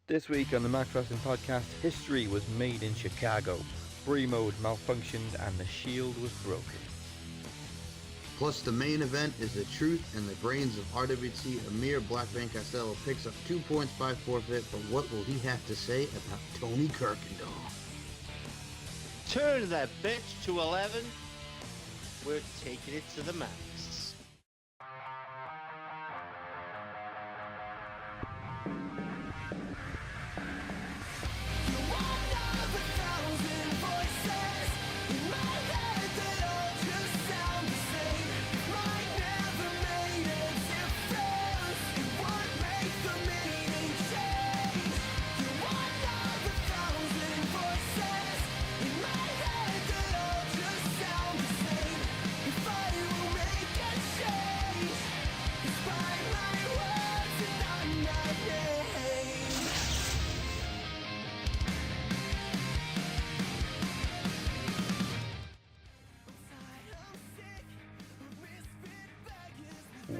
This week on the Max Wrestling Podcast, history was made in Chicago, Brie mode malfunctioned, and the Shield was broken. Plus, the main event is the truth and the brains of RWC. Amir Blackman Costello picks up 2 points by forfeit, but what will he have to say about Tony Kirkendall? Turn that bitch to 11. We're taking it to the max.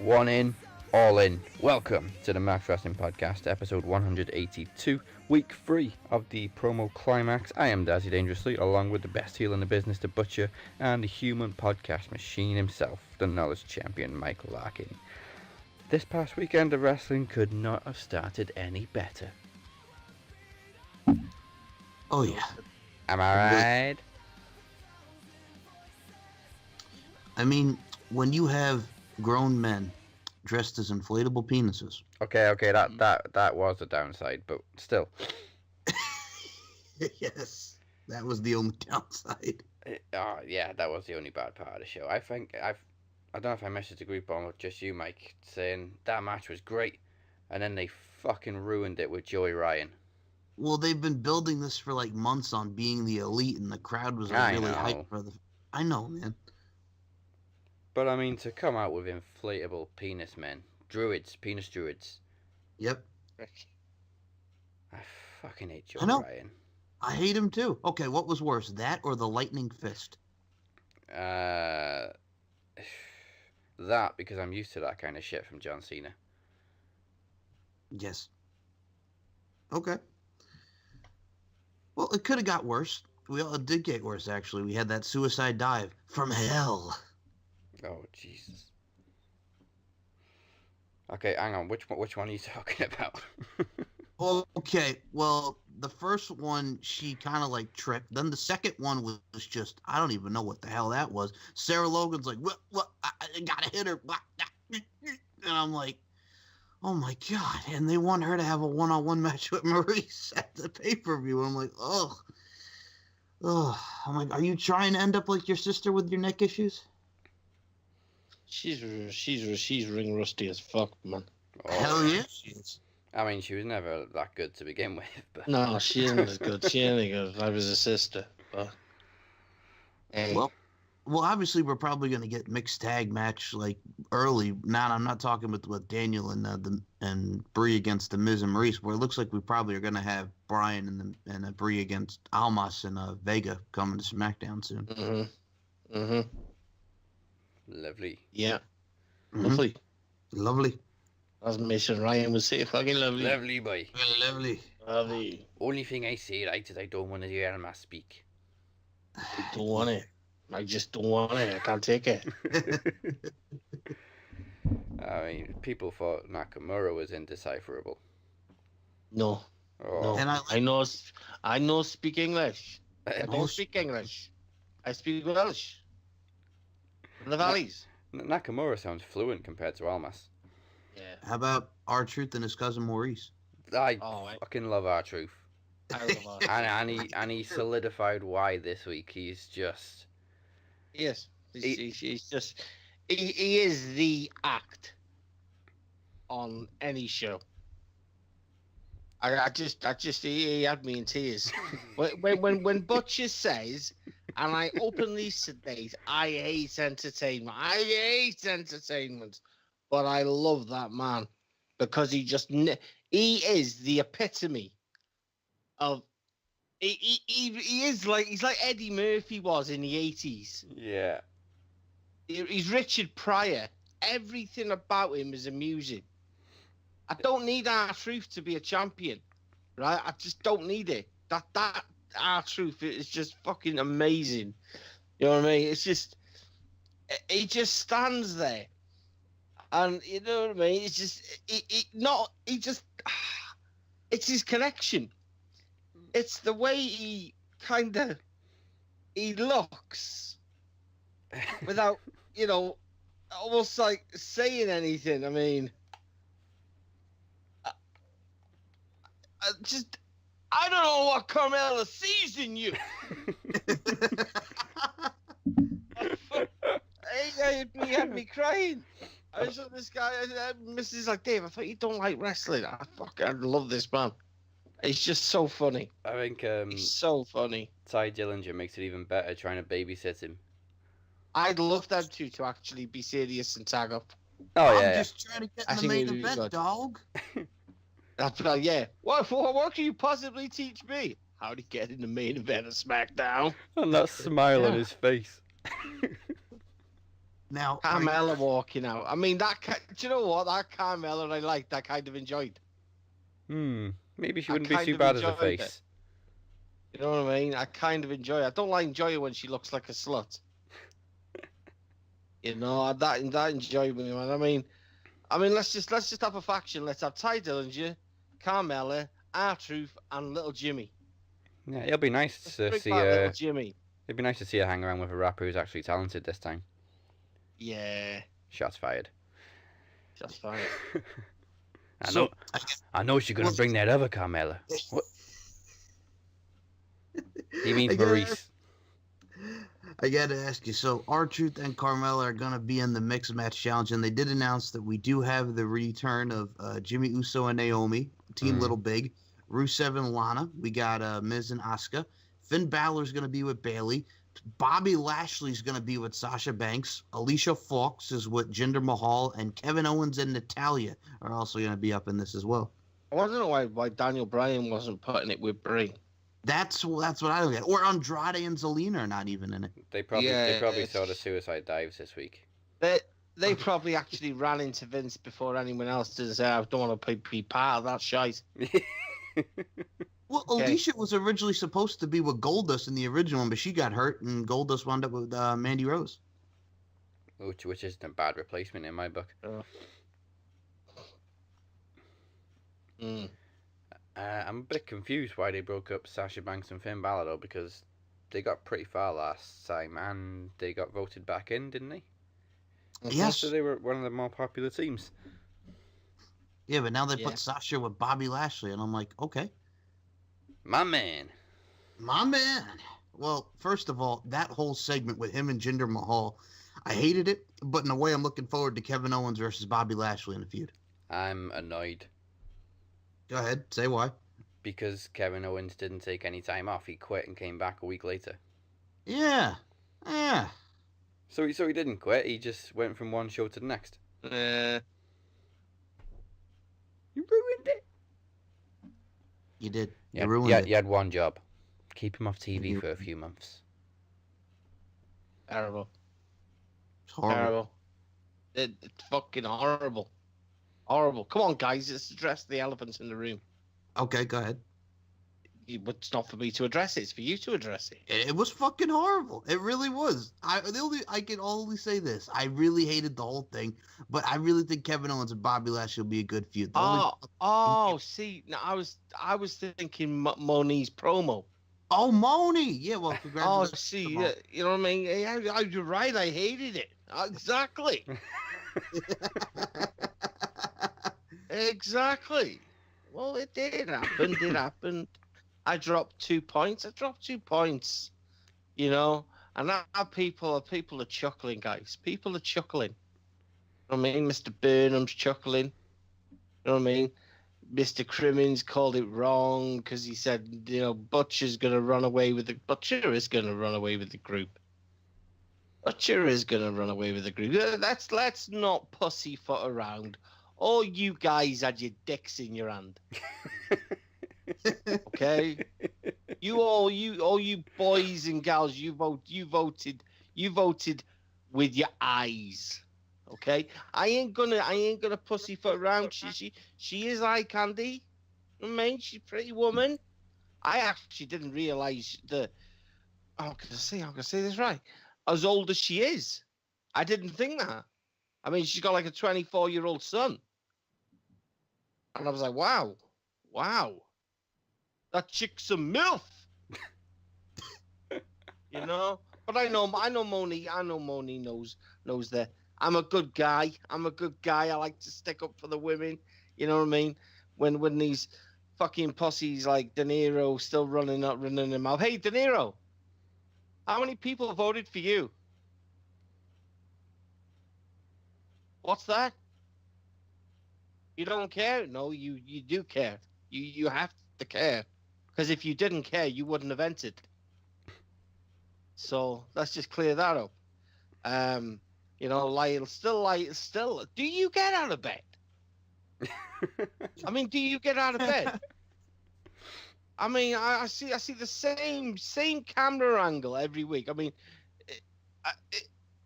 One in, all in. Welcome to the Max Wrestling Podcast, episode 182, week 3 of the promo climax. I am Dazzy Dangerously, along with the best heel in the business, the Butcher, and the human podcast machine himself, the knowledge champion, Michael Larkin. This past weekend of wrestling could not have started any better. Oh, yeah. Am I right? I mean, when you have grown men dressed as inflatable penises. Okay, that was a downside, but still. Yes, that was the only downside. Yeah, that was the only bad part of the show. I don't know if I messaged the group on with just you, Mike, saying that match was great, and then they fucking ruined it with Joey Ryan. Well, they've been building this for like months on being the elite, and the crowd was like, really hyped for the. I know, man. But I mean, to come out with inflatable penis men, penis druids. Yep. I fucking hate Joey Ryan. I hate him too. Okay, what was worse, that or the lightning fist? That, because I'm used to that kind of shit from John Cena. Yes. Okay. Well, it could have got worse. It did get worse, actually. We had that suicide dive from hell. Oh, Jesus. Okay, hang on. Which one are you talking about? Okay, well, the first one, she kind of like tripped. Then the second one was just, I don't even know what the hell that was. Sarah Logan's like, what? I gotta hit her. And I'm like, oh my God. And they want her to have a one-on-one match with Maurice at the pay-per-view. I'm like, oh. I'm like, are you trying to end up like your sister with your neck issues? She's ring rusty as fuck, man. Oh, hell yeah. She is. I mean, she was never that good to begin with. But... No, she isn't as good. She ain't as good. I was a sister, but... Hey. Well, obviously we're probably going to get mixed tag match like early. Now I'm not talking with Daniel and Brie against the Miz and Maurice, where it looks like we probably are going to have Brian and Brie against Almas and Vega coming to SmackDown soon. Mm-hmm. Mm-hmm. Lovely. Yeah. Mm-hmm. Lovely. As Mason Ryan would say, fucking lovely. Lovely, boy. Lovely. Only thing I say, right, is I don't want to hear him speak. I don't want it. I just don't want it. I can't take it. I mean, people thought Nakamura was indecipherable. No. Oh. No. And I know speak English. I don't speak English. I speak Welsh. In the valleys. Nakamura sounds fluent compared to Almas. Yeah. How about R-Truth and his cousin Maurice? I fucking love R-Truth. I love R-Truth. and he solidified why this week. He's just... Yes. He's just... He is the act on any show. He had me in tears. when Butcher says, and I openly state, I hate entertainment, but I love that man because he is the epitome of. He's like Eddie Murphy was in the 80s. Yeah. He's Richard Pryor. Everything about him is amusing. I don't need R-Truth to be a champion. right? I just don't need it. That R-Truth is just fucking amazing. You know what I mean? It's just, he just stands there, and you know what I mean. It's just, it's his connection. It's the way he looks without, almost like saying anything. I mean, I don't know what Carmella sees in you. He had me crying. I saw this guy, Mrs. like, Dave, I thought you don't like wrestling. I love this man. He's just so funny. I think He's so funny. Ty Dillinger makes it even better trying to babysit him. I'd love them two to actually be serious and tag up. Oh, I'm yeah. just trying to get in the main event, dog. That's like, yeah. What can you possibly teach me? How to get in the main event of SmackDown. And that smile on his face. Now, Carmella walking out. I mean, do you know what? That Carmella I liked. I kind of enjoyed. Maybe she wouldn't be too bad as a face. You know what I mean? I kind of enjoy it. I don't like enjoy it when she looks like a slut. That enjoy me, man. I mean, let's just have a faction. Let's have Ty Dillinger, Carmella, R-Truth, and Little Jimmy. Yeah, it'll be nice to see Little Jimmy. It'd be nice to see her hang around with a rapper who's actually talented this time. Yeah. Shots fired. Shots fired. I know she's gonna bring that other Carmella. What? He means Maurice. I gotta ask you, so R-Truth and Carmella are gonna be in the mixed match challenge, and they did announce that we do have the return of Jimmy Uso and Naomi, Team Little Big, Rusev and Lana. We got Miz and Asuka. Finn Balor's gonna be with Bayley. Bobby Lashley's gonna be with Sasha Banks. Alicia Fox is with Jinder Mahal, and Kevin Owens and Natalya are also gonna be up in this as well. I don't know why Daniel Bryan wasn't putting it with Brie. That's what I look at. Or Andrade and Zelina are not even in it. They probably saw the suicide dives this week. They probably actually ran into Vince before anyone else did and said, I don't want to be part of that shite. Well, Alicia was originally supposed to be with Goldust in the original one, but she got hurt, and Goldust wound up with Mandy Rose. Which isn't a bad replacement in my book. I'm a bit confused why they broke up Sasha Banks and Finn Balor, though, because they got pretty far last time, and they got voted back in, didn't they? Yes. So they were one of the more popular teams. Yeah, but now they put Sasha with Bobby Lashley, and I'm like, okay. My man. Well, first of all, that whole segment with him and Jinder Mahal, I hated it, but in a way I'm looking forward to Kevin Owens versus Bobby Lashley in the feud. I'm annoyed. Go ahead, say why. Because Kevin Owens didn't take any time off. He quit and came back a week later. Yeah. So he didn't quit, he just went from one show to the next. You ruined it. You did. You ruined it. You had one job. Keep him off TV for a few months. Terrible. It's horrible. It's fucking horrible. Horrible. Come on, guys. Let's address the elephants in the room. Okay, go ahead. It's not for me to address it. It's for you to address it. It was fucking horrible. It really was. I can only say this. I really hated the whole thing, but I really think Kevin Owens and Bobby Lashley will be a good feud. See, no, I was thinking Moni's promo. Oh, Moni. Yeah, well, congratulations. Oh, see, you know what I mean? Yeah, you're right. I hated it. Exactly. Exactly. Well, it did happen. It happened. I dropped 2 points. You know, and now people are chuckling, guys. People are chuckling. You know what I mean? Mr. Burnham's chuckling. You know what I mean? Mr. Crimmins called it wrong because he said, you know, Butcher is going to run away with the group. Butcher is going to run away with the group. Let's not pussyfoot around. All you guys had your dicks in your hand. Okay? all you boys and gals, you voted with your eyes. Okay? I ain't gonna pussyfoot around. She is eye candy. I mean, she's a pretty woman. I actually didn't realize I'm gonna say this right. As old as she is, I didn't think that. I mean, she's got like a 24-year-old son, and I was like, wow, that chick's a milf. You know. But I know Moni. I know Moni knows that I'm a good guy. I like to stick up for the women. You know what I mean? When these fucking pussies like De Niro still running their mouth. Hey, De Niro, how many people voted for you? What's that? You don't care? No, you do care. You have to care, because if you didn't care, you wouldn't have entered. So let's just clear that up. You know, Lyle, still. Do you get out of bed? I mean, do you get out of bed? I mean, I see the same camera angle every week. I mean,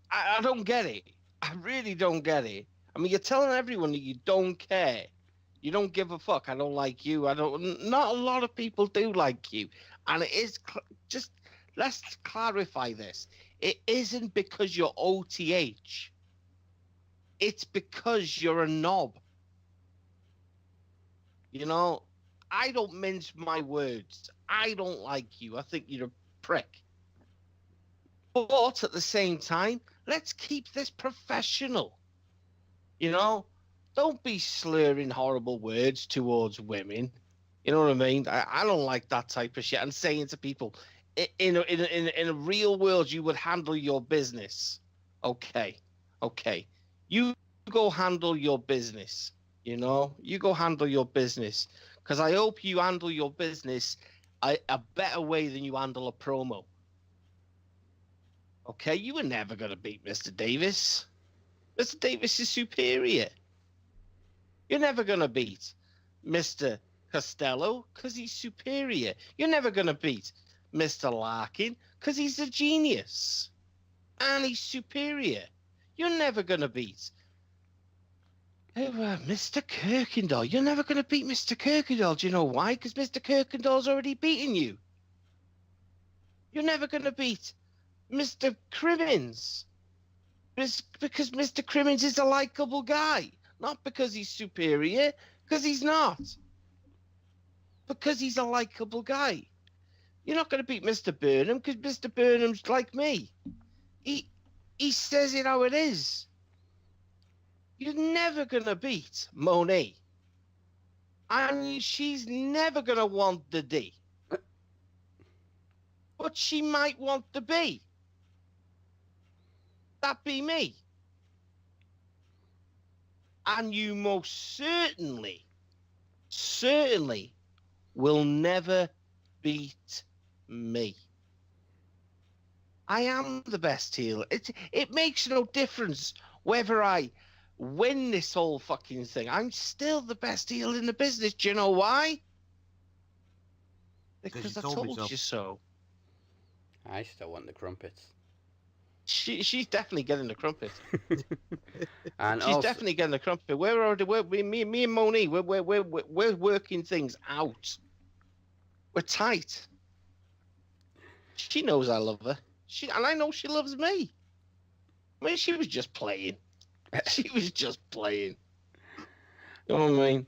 I don't get it. I really don't get it. I mean, you're telling everyone that you don't care. You don't give a fuck. I don't like you. Not a lot of people do like you. And it is just, let's clarify this. It isn't because you're OTH. It's because you're a knob. You know, I don't mince my words. I don't like you. I think you're a prick. But at the same time, let's keep this professional. You know, don't be slurring horrible words towards women. You know what I mean? I don't like that type of shit. And saying to people, in a real world, you would handle your business. Okay. You go handle your business. You know, you go handle your business. Because I hope you handle your business a better way than you handle a promo. Okay, you were never going to beat Mr. Davis. Mr. Davis is superior. You're never going to beat Mr. Costello because he's superior. You're never going to beat Mr. Larkin because he's a genius. And he's superior. You're never going to beat Mr. Kirkendall. You're never going to beat Mr. Kirkendall. Do you know why? Because Mr. Kirkendall's already beaten you. You're never going to beat Mr. Crimmins. Because Mr. Crimmins is a likable guy. Not because he's superior, because he's not. Because he's a likable guy. You're not going to beat Mr. Burnham because Mr. Burnham's like me. He says it how it is. You're never going to beat Monet. And she's never going to want the D. But she might want the B. That be me. And you most certainly will never beat me. I am the best heel. It makes no difference whether I win this whole fucking thing. I'm still the best heel in the business. Do you know why? Because I told you so. I still want the crumpets. She's definitely getting the crumpet. And she's definitely getting the crumpet. Me and Moni, we're working things out. We're tight. She knows I love her. And I know she loves me. I mean, she was just playing. She was just playing. You know what I mean?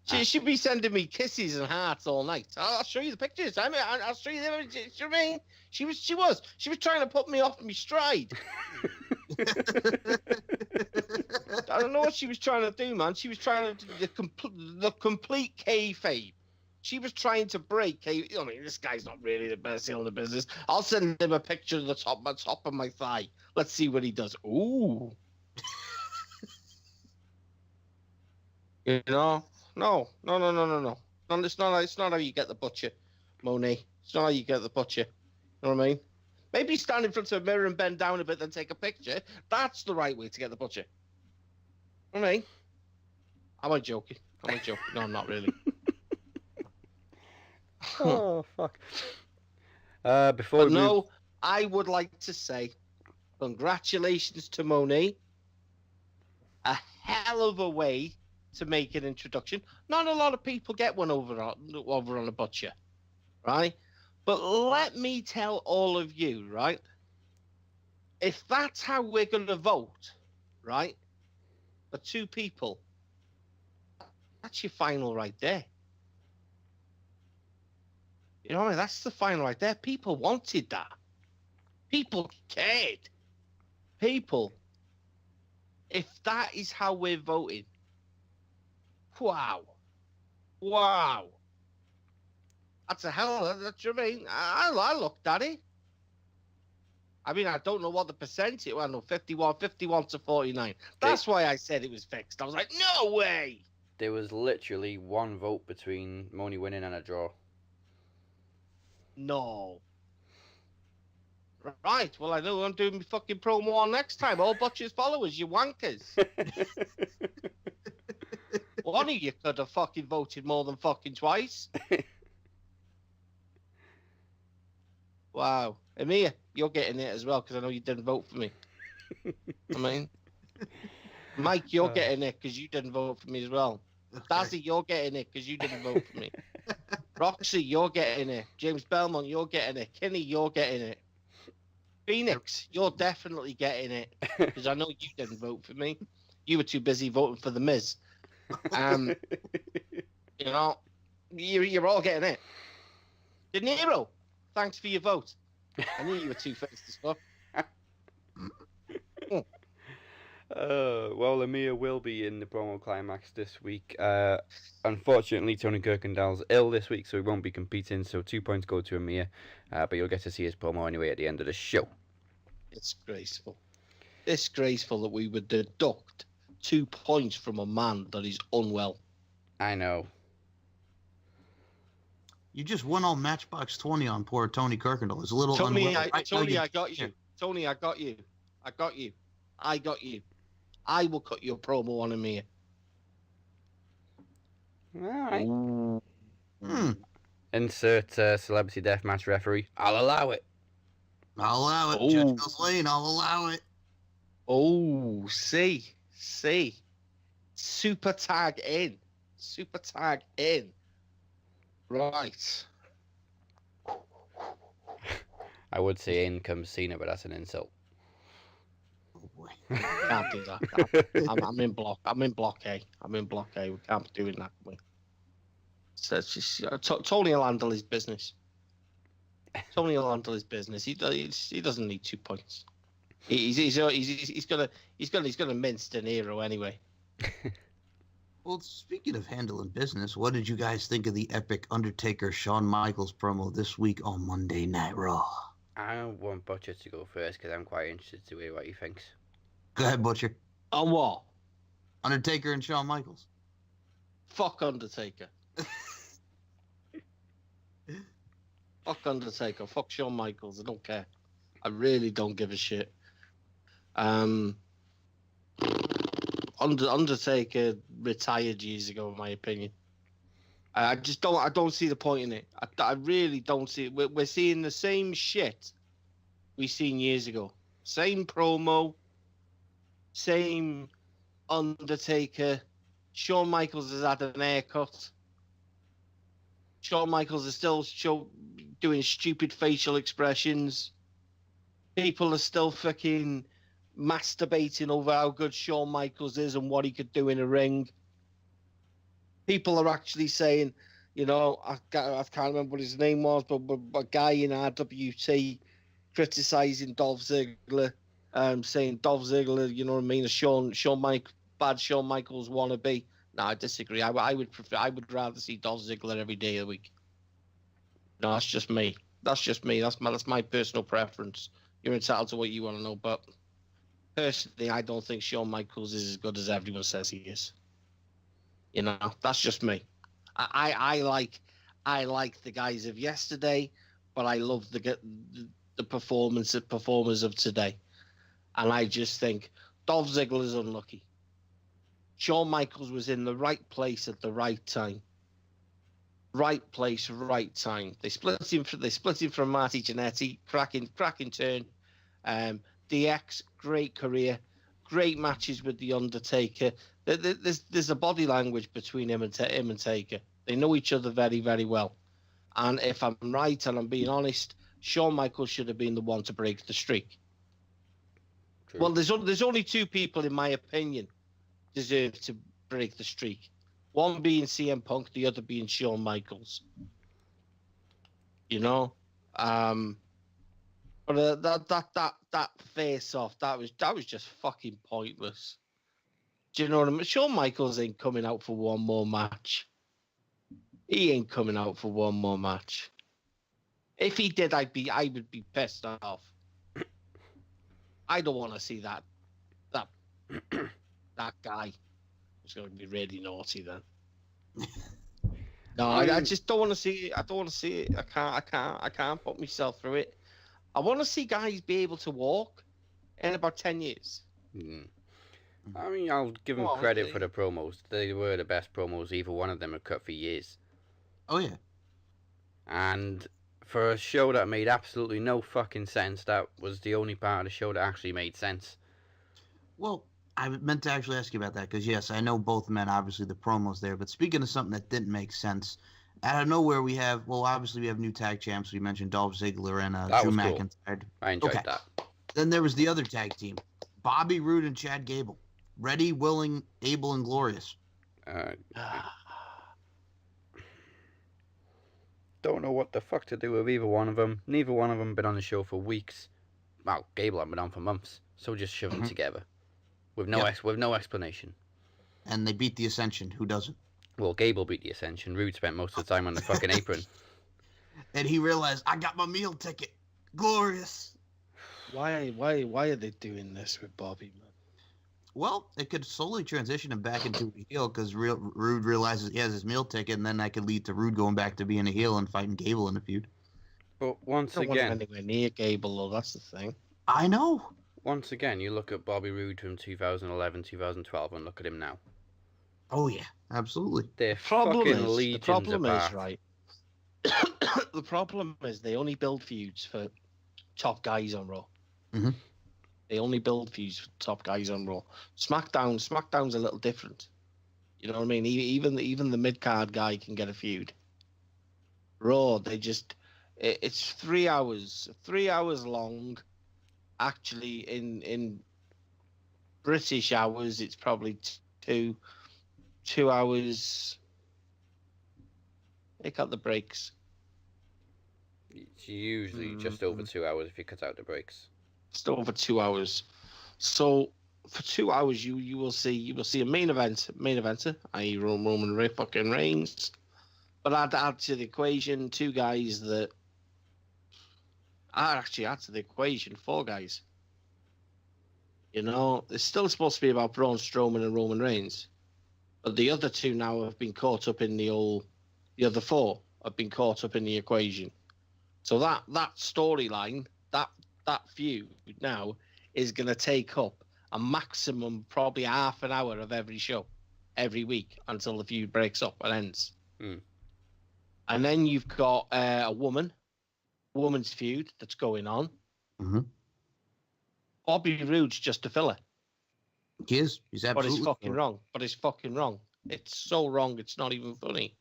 She'd be sending me kisses and hearts all night. I'll show you the pictures. I'll show you them. You know what I mean? She was trying to put me off my stride. I don't know what she was trying to do, man. She was trying to do the complete kayfabe. She was trying to break. I mean, this guy's not really the best heel in the business. I'll send him a picture of the top of my thigh. Let's see what he does. Ooh. You know? No. It's not how you get the butcher, Monet. It's not how you get the butcher. You know what I mean? Maybe stand in front of a mirror and bend down a bit, then take a picture. That's the right way to get the butcher. You know what I mean? Am I joking? No, I'm not really. Oh, fuck. I would like to say congratulations to Monet. A hell of a way to make an introduction. Not a lot of people get one over on a butcher, right? But let me tell all of you, right? If that's how we're going to vote, right, for two people, that's your final right there. You know what I mean? That's the final right there. People wanted that. People cared. People, if that is how we're voting, wow. Wow. That's a hell of that's what I mean. I looked at it. I mean, I don't know what the percentage was. No, 51 to 49. That's why I said it was fixed. I was like, no way. There was literally one vote between Moni winning and a draw. No. Right. Well, I know I'm doing my fucking promo on next time. All Butcher's followers, you wankers. One of you could have fucking voted more than fucking twice. Wow. Amir, you're getting it as well because I know you didn't vote for me. I mean, Mike, you're getting it because you didn't vote for me as well. Okay. Dazzy, you're getting it because you didn't vote for me. Roxy, you're getting it. James Belmont, you're getting it. Kinney, you're getting it. Phoenix, you're definitely getting it because I know you didn't vote for me. You were too busy voting for the Miz. You know, you're all getting it. De Niro, thanks for your vote. I knew you were two-faced as fuck. Well, Amir will be in the promo climax this week. Unfortunately, Tony Kirkendall's ill this week, so he won't be competing. So 2 points go to Amir, but you'll get to see his promo anyway at the end of the show. It's disgraceful. Disgraceful that we would deduct 2 points from a man that is unwell. I know. You just went all Matchbox 20 on poor Tony Kirkendall. It's a little Tony, unwell. Tony, I got you. Tony, I got you. I got you. I got you. I will cut your promo on Amir. All right. Insert celebrity deathmatch referee. I'll allow it. I'll allow it. Judge goes lane. I'll allow it. Oh, see. Super tag in. Right. I would say in comes Cena, but that's an insult. Oh boy. Can't do that. I'm in block. I'm in block A. We can't be doing that, can we? So it's just Tony will handle his business. He doesn't need 2 points. He's gonna mince De Niro anyway. Well, speaking of handling business, what did you guys think of the epic Undertaker Shawn Michaels promo this week on Monday Night Raw? I want Butcher to go first because I'm quite interested to hear what he thinks. Go ahead, Butcher. On what? Undertaker and Shawn Michaels. Fuck Undertaker. Fuck Undertaker. Fuck Shawn Michaels. I don't care. I really don't give a shit. Undertaker retired years ago, in my opinion. I don't see the point in it. I really don't see it. We're seeing the same shit we seen years ago. Same promo, same Undertaker. Shawn Michaels has had an haircut. Shawn Michaels is still doing stupid facial expressions. People are still fucking masturbating over how good Shawn Michaels is and what he could do in a ring. People are actually saying, you know, I can't remember what his name was, but a guy in RWT criticizing Dolph Ziggler, saying Dolph Ziggler, you know what I mean, a bad Shawn Michaels wannabe. No, I disagree. I would rather see Dolph Ziggler every day of the week. No, that's just me. That's my personal preference. You're entitled to what you want to know, but personally, I don't think Shawn Michaels is as good as everyone says he is. You know, that's just me. I like the guys of yesterday, but I love the performers of today. And I just think Dolph Ziggler is unlucky. Shawn Michaels was in the right place at the right time. Right place, right time. They split him from Marty Jannetty. Cracking turn. DX, great career, great matches with the Undertaker. There's a body language between him and Taker. They know each other very, very well. And if I'm right and I'm being honest, Shawn Michaels should have been the one to break the streak. True. Well, there's only two people, in my opinion, deserve to break the streak. One being CM Punk, the other being Shawn Michaels. You know, but that face off, that was just fucking pointless. Do you know what I mean? Shawn Michaels ain't coming out for one more match. He ain't coming out for one more match. If he did, I would be pissed off. I don't want to see that guy. It's going to be really naughty then. No, I just don't want to see it. I don't want to see it. I can't put myself through it. I want to see guys be able to walk in about 10 years. I mean, I'll give them credit for the promos. They were the best promos either one of them had cut for years. Oh, yeah. And for a show that made absolutely no fucking sense, that was the only part of the show that actually made sense. Well, I meant to actually ask you about that because, yes, I know both men, obviously, the promos there. But speaking of something that didn't make sense, out of nowhere we have, well, obviously we have new tag champs. We mentioned Dolph Ziggler and Drew McIntyre. Cool. I enjoyed that. Then there was the other tag team, Bobby Roode and Chad Gable. Ready, willing, able, and glorious. Don't know what the fuck to do with either one of them. Neither one of them been on the show for weeks. Well, Gable hasn't been on for months, so just shove them together with no explanation. And they beat the Ascension. Who doesn't? Well, Gable beat the Ascension. Roode spent most of the time on the fucking apron. And he realized, I got my meal ticket. Glorious. Why are they doing this with Bobby, man? Well, it could slowly transition him back into a heel because Roode realizes he has his meal ticket, and then that could lead to Roode going back to being a heel and fighting Gable in a feud. But once again, I don't want anywhere near Gable, though. That's the thing. I know. Once again, you look at Bobby Roode from 2011, 2012, and look at him now. Oh yeah, absolutely. They're fucking legions apart. The problem is, right? The problem is they only build feuds for top guys on Raw. Mm-hmm. They only build feuds for top guys on Raw. SmackDown's a little different. You know what I mean? Even the mid card guy can get a feud. Raw, it's 3 hours, 3 hours long. Actually, in British hours, it's probably 2 hours. They cut the breaks. It's usually just over 2 hours if you cut out the breaks. Just over 2 hours. So for 2 hours, you will see a main eventer, i.e. Roman Reigns. But I'd add to the equation 2 guys that. I'd actually add to the equation 4 guys. You know, it's still supposed to be about Braun Strowman and Roman Reigns, but the other 2 now have been caught up in the other 4 have been caught up in the equation. So that storyline, that feud now is going to take up a maximum probably half an hour of every show, every week until the feud breaks up and ends. And then you've got a woman's feud that's going on. Mm-hmm. Bobby Roode's just a filler. He is. He's absolutely. But it's fucking wrong. It's so wrong. It's not even funny.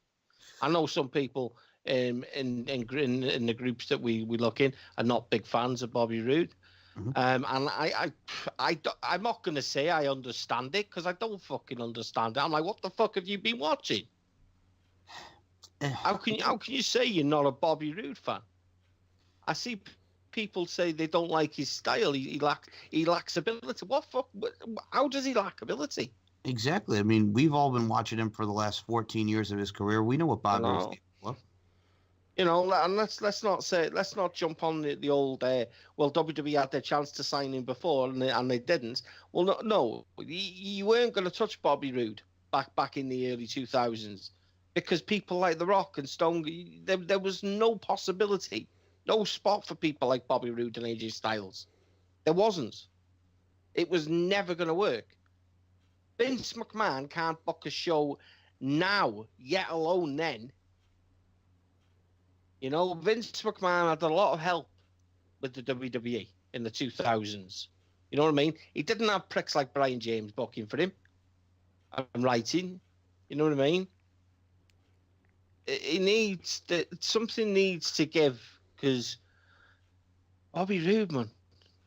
I know some people in the groups that we look in are not big fans of Bobby Roode. Mm-hmm. And I'm not going to say I understand it because I don't fucking understand it. I'm like, what the fuck have you been watching? How can you say you're not a Bobby Roode fan? I see people say they don't like his style. He lacks ability. What fuck? How does he lack ability? Exactly. I mean, we've all been watching him for the last 14 years of his career. We know what Bobby is capable of. You know, and let's not jump on the old. Well, WWE had their chance to sign him before, and they didn't. Well, no, you weren't going to touch Bobby Roode back in the early 2000s because people like The Rock and Stone, there was no possibility. No spot for people like Bobby Roode and AJ Styles. There wasn't. It was never going to work. Vince McMahon can't book a show now, yet alone then. You know, Vince McMahon had a lot of help with the WWE in the 2000s. You know what I mean? He didn't have pricks like Brian James booking for him and writing. You know what I mean? Something needs to give, because Bobby Roode, man.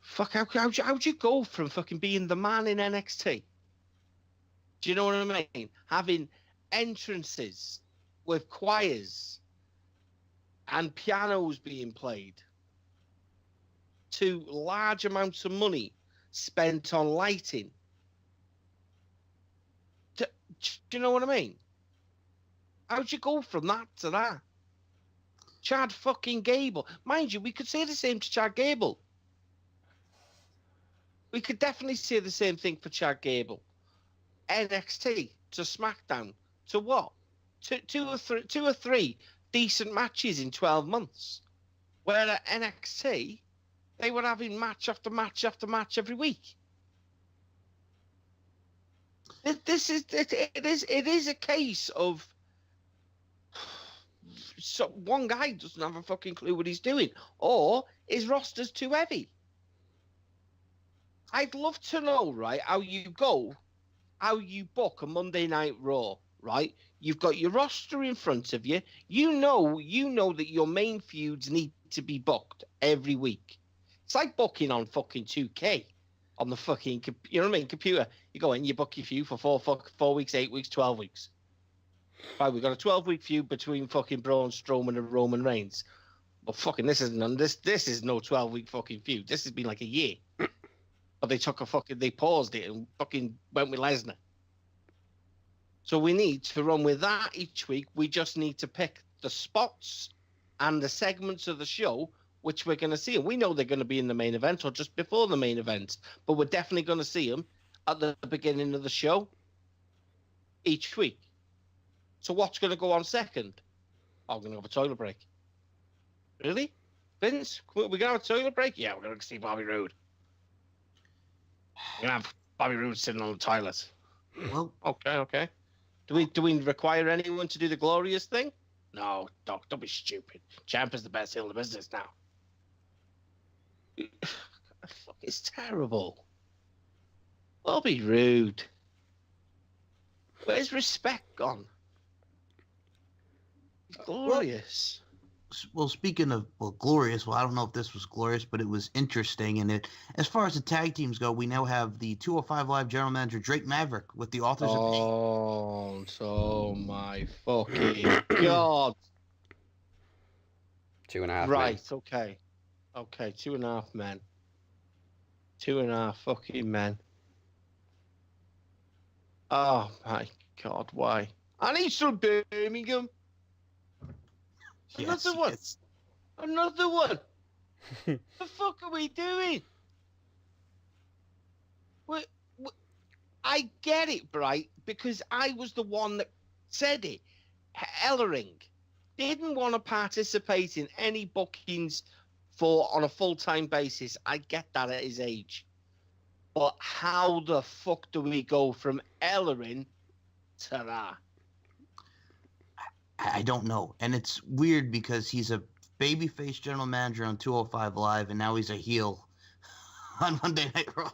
Fuck, how'd you go from fucking being the man in NXT? Do you know what I mean? Having entrances with choirs and pianos being played, to large amounts of money spent on lighting. Do you know what I mean? How'd you go from that to that? Chad fucking Gable. Mind you, we could say the same to Chad Gable. We could definitely say the same thing for Chad Gable. NXT to SmackDown to what? Two or three decent matches in 12 months. Where at NXT, they were having match after match after match every week. It is a case of one guy doesn't have a fucking clue what he's doing, or his roster's too heavy. I'd love to know, right, how you book a Monday Night Raw, right? You've got your roster in front of you. You know that your main feuds need to be booked every week. It's like booking on fucking 2K on the fucking, you know what I mean, computer. You go in, you book your feud for 4 weeks, 8 weeks, 12 weeks. Right, we've got a 12-week feud between fucking Braun Strowman and Roman Reigns. But fucking this is no 12-week fucking feud. This has been like a year. But they paused it and fucking went with Lesnar. So we need to run with that each week. We just need to pick the spots and the segments of the show which we're going to see. And we know they're going to be in the main event or just before the main event. But we're definitely going to see them at the beginning of the show each week. So what's going to go on second? I'm going to have a toilet break. Really? Vince, we're going to have a toilet break? Yeah, we're going to see Bobby Roode. We're going to have Bobby Roode sitting on the toilet. Well, Okay. Do we require anyone to do the glorious thing? No, Doc, don't be stupid. Champ is the best heel in the business now. Fuck, it's terrible. Bobby Roode. Where's respect gone? Glorious. Well, speaking of glorious, I don't know if this was glorious, but it was interesting. And as far as the tag teams go, we now have the 205 Live general manager Drake Maverick with the authors of Pain. Oh my fucking god! 2.5 Right, men. okay, 2.5 men, 2.5 fucking men. Oh my god, why? And he's from Birmingham. Yes, Another one. yes. Another one. The fuck are we doing? I get it, right? Because I was the one that said it. Ellering didn't want to participate in any bookings on a full-time basis. I get that at his age. But how the fuck do we go from Ellering to that? I don't know. And it's weird because he's a babyface general manager on 205 Live, and now he's a heel on Monday Night Raw.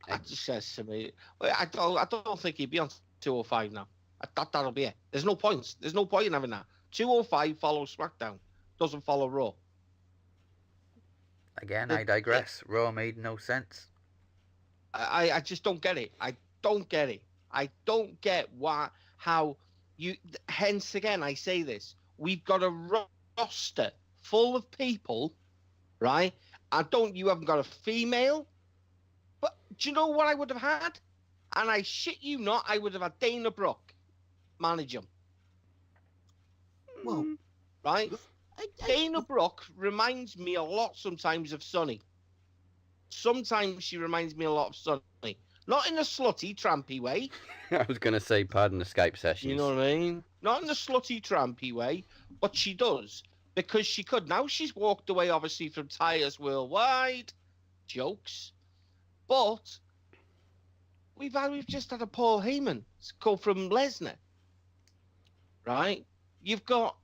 It just says to me, I don't think he'd be on 205 now. That'll be it. There's no point. There's no point in having that. 205 follows SmackDown, doesn't follow Raw. Again, I digress. Raw made no sense. I just don't get it. I don't get it. I don't get how you. Hence, again, I say this. We've got a roster full of people, right? You haven't got a female. But do you know what I would have had? And I shit you not, I would have had Dana Brooke manage him. Well, right? Dana Brooke reminds me a lot sometimes of Sunny. Sometimes she reminds me a lot of Sunny. Not in a slutty, trampy way. I was going to say, pardon the Skype sessions. You know what I mean? Not in a slutty, trampy way, but she does. Because she could. Now she's walked away, obviously, from Tires Worldwide. Jokes. But we've just had a Paul Heyman go from Lesnar. Right? You've got,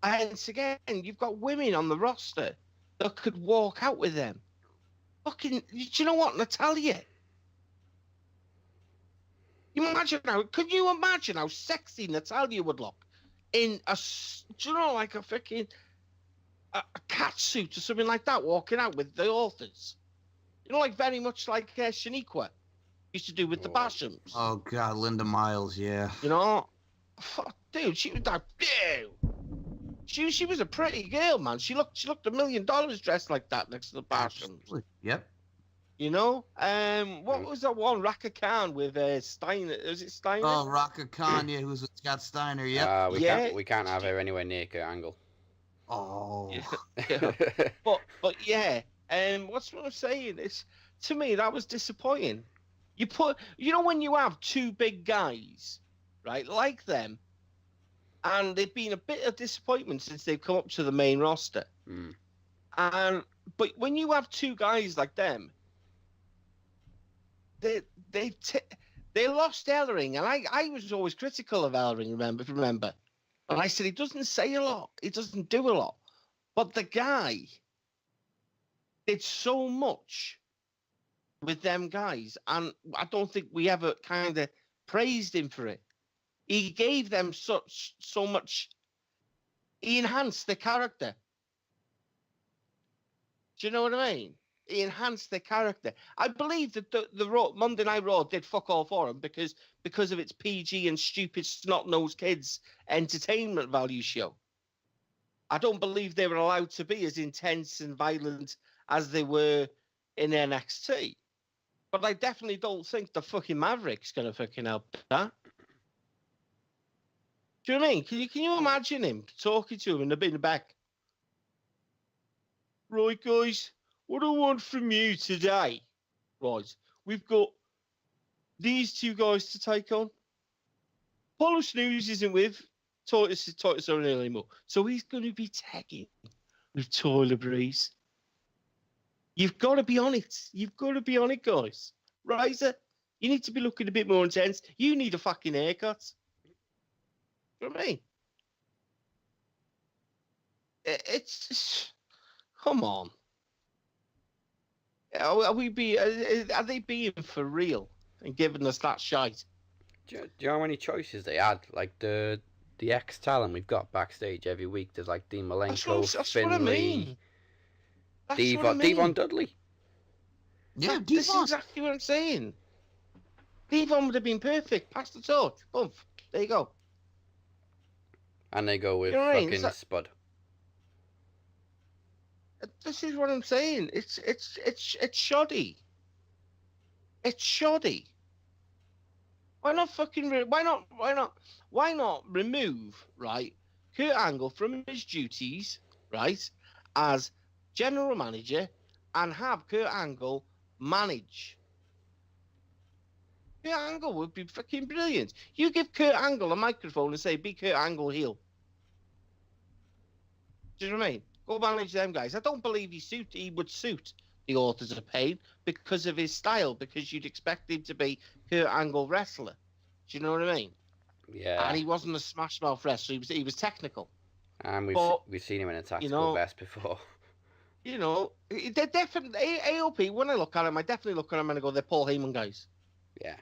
hence again, you've got women on the roster that could walk out with them. fucking. Do you know what, Natalia? Could you imagine how sexy Natalia would look in do you know, like a fucking a cat suit or something like that, walking out with the authors? You know, like very much like Shaniqua used to do with the Bashams. Oh God, Linda Miles, yeah. You know, dude, she was like, ew. She was a pretty girl, man. She looked $1 million dressed like that next to the Bashams. Yep. You know, what was that one? Raka Khan with Steiner? Was it Steiner? Oh, Raka Khan, yeah, who's with Scott Steiner, yep. We can't have her anywhere near Kurt Angle. Oh. Yeah. but yeah, what's what I'm saying? It's, to me, that was disappointing. You know, when you have two big guys, right, like them, and they've been a bit of disappointment since they've come up to the main roster. But when you have two guys like them, they lost Ellering, and I was always critical of Ellering. Remember, and I said he doesn't say a lot, he doesn't do a lot, but the guy did so much with them guys, and I don't think we ever kind of praised him for it. He gave them so much. He enhanced the character. Do you know what I mean? He enhanced their character. I believe that the Monday Night Raw did fuck all for him because of its PG and stupid snot-nosed kids entertainment value show. I don't believe they were allowed to be as intense and violent as they were in NXT. But I definitely don't think the fucking Maverick's going to fucking help that. Do you know what I mean? Can you imagine him talking to him in the back? Right, guys, what I want from you today, right, we've got these two guys to take on. Apollo Snooze isn't with Titus O'Neil anymore, so he's going to be tagging with Tyler Breeze. You've got to be on it. You've got to be on it, guys. Razor, you need to be looking a bit more intense. You need a fucking haircut. You know what I mean? It's just, come on. Are they being for real and giving us that shite? Do you know how many choices they had? Like the ex-talent we've got backstage every week. There's like Dean Malenko, That's Finlay, what I mean. Devon Dudley. Yeah, This is Devon. exactly what I'm saying. Devon would have been perfect. Pass the torch. Boom. There you go. And they go with You know what I mean? fucking Spud. This is what I'm saying. It's shoddy. It's shoddy. Why not remove, right, Kurt Angle from his duties, right, as general manager, and have Kurt Angle manage? Kurt Angle would be fucking brilliant. You give Kurt Angle a microphone and say, be Kurt Angle heel. Do you know what I mean? Go manage them guys. I don't believe he would suit the Authors of Pain because of his style, because you'd expect him to be Kurt Angle wrestler. Do you know what I mean? Yeah. And he wasn't a smash mouth wrestler. He was technical. And we've seen him in a tactical vest before. You know, they're definitely AOP. When I look at him, I definitely look at him and I go, they're Paul Heyman guys. Yeah.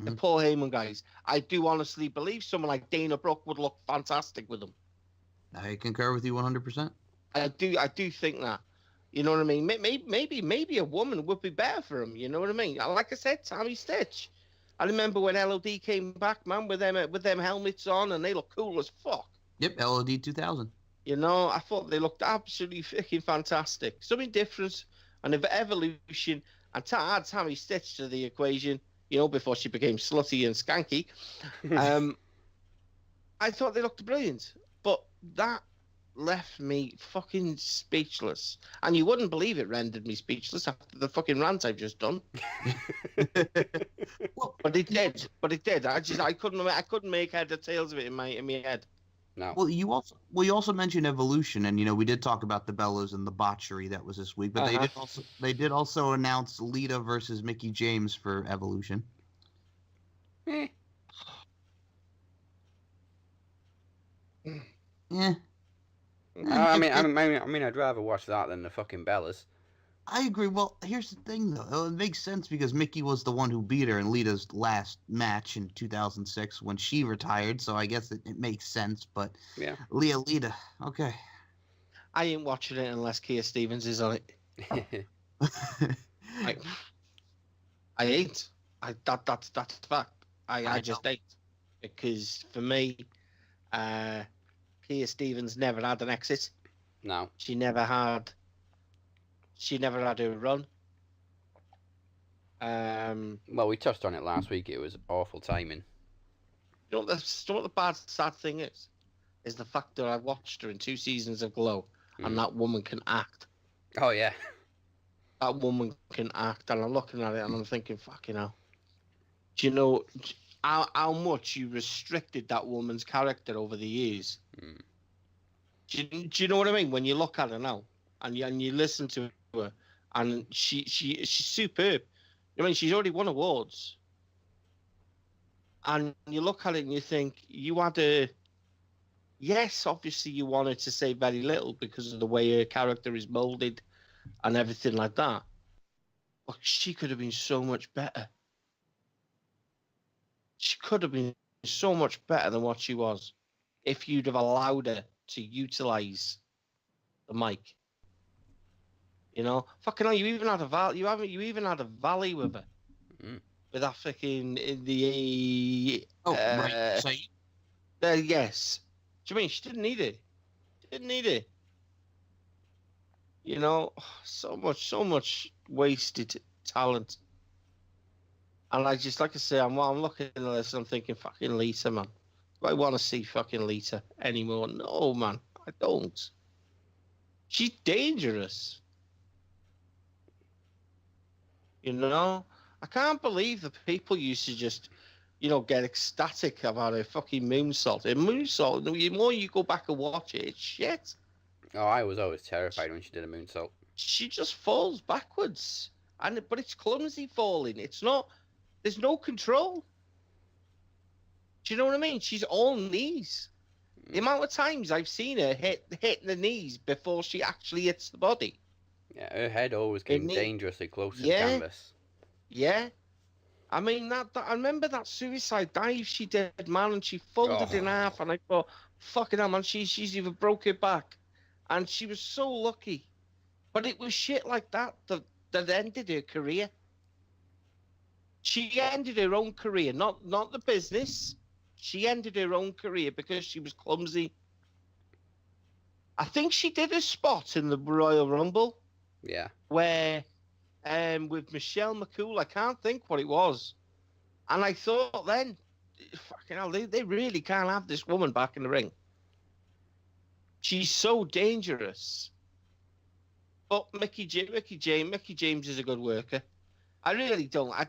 The Paul Heyman guys. I do honestly believe someone like Dana Brooke would look fantastic with them. I concur with you 100%. I do think that. You know what I mean? Maybe a woman would be better for him. You know what I mean? Like I said, Tommy Stitch. I remember when LOD came back, man, with them helmets on, and they look cool as fuck. Yep, LOD 2000. You know, I thought they looked absolutely freaking fantastic. Something different, and an evolution, and add Tammy Stitch to the equation, you know, before she became slutty and skanky. I thought they looked brilliant, but that left me fucking speechless. And you wouldn't believe it rendered me speechless after the fucking rant I've just done. But it did. I couldn't make head or tails of it in my head. No. Well, you also mentioned Evolution, and we did talk about the Bellas and the botchery that was this week, but they did also announce Lita versus Mickey James for Evolution. I mean, I'd rather watch that than the fucking Bellas. I agree. Well, here's the thing, though. It makes sense because Mickey was the one who beat her in Lita's last match in 2006 when she retired, so I guess it makes sense. But Yeah. Lita, okay. I ain't watching it unless Kia Stevens is on it. I ain't. That's a fact. I just ain't, because for me, Kia Stevens never had an exit. No. She never had a run. Well, we touched on it last week. It was awful timing. You know what the bad, sad thing is the fact that I watched her in 2 seasons of Glow, and that woman can act. Oh, yeah. That woman can act, and I'm looking at it and I'm thinking, fucking hell. Do you know how much you restricted that woman's character over the years? Do you know what I mean? When you look at her now and you listen to her, and she's superb. I mean, she's already won awards. And you look at it and you think, you had a... Yes, obviously you wanted to say very little because of the way her character is molded and everything like that. But she could have been so much better. She could have been so much better than what she was if you'd have allowed her to utilize the mic. You know, fucking hell, you even had a valley with her. With that fucking right. Yes. Do you mean she didn't need it? Didn't need it. You know, so much wasted talent. And I just, like I say, I'm looking at this and I'm thinking, fucking Lita, man. Do I want to see fucking Lita anymore? No, man, I don't. She's dangerous. You know? I can't believe that people used to just, you know, get ecstatic about a fucking moonsault. A moonsault, the more you go back and watch it, it's shit. Oh, I was always terrified when she did a moonsault. She just falls backwards. But it's clumsy falling. It's not... There's no control. Do you know what I mean? She's all knees. The amount of times I've seen her hit the knees before she actually hits the body. Yeah, her head always came dangerously close to the canvas. Yeah. I mean, I remember that suicide dive she did, man, and she folded in half, and I thought, fucking hell, man, she's even broke her back. And she was so lucky. But it was shit like that ended her career. She ended her own career, not the business. She ended her own career because she was clumsy. I think she did a spot in the Royal Rumble. Yeah. Where, with Michelle McCool, I can't think what it was. And I thought then, fucking hell, they really can't have this woman back in the ring. She's so dangerous. But Mickey James is a good worker. I really don't. I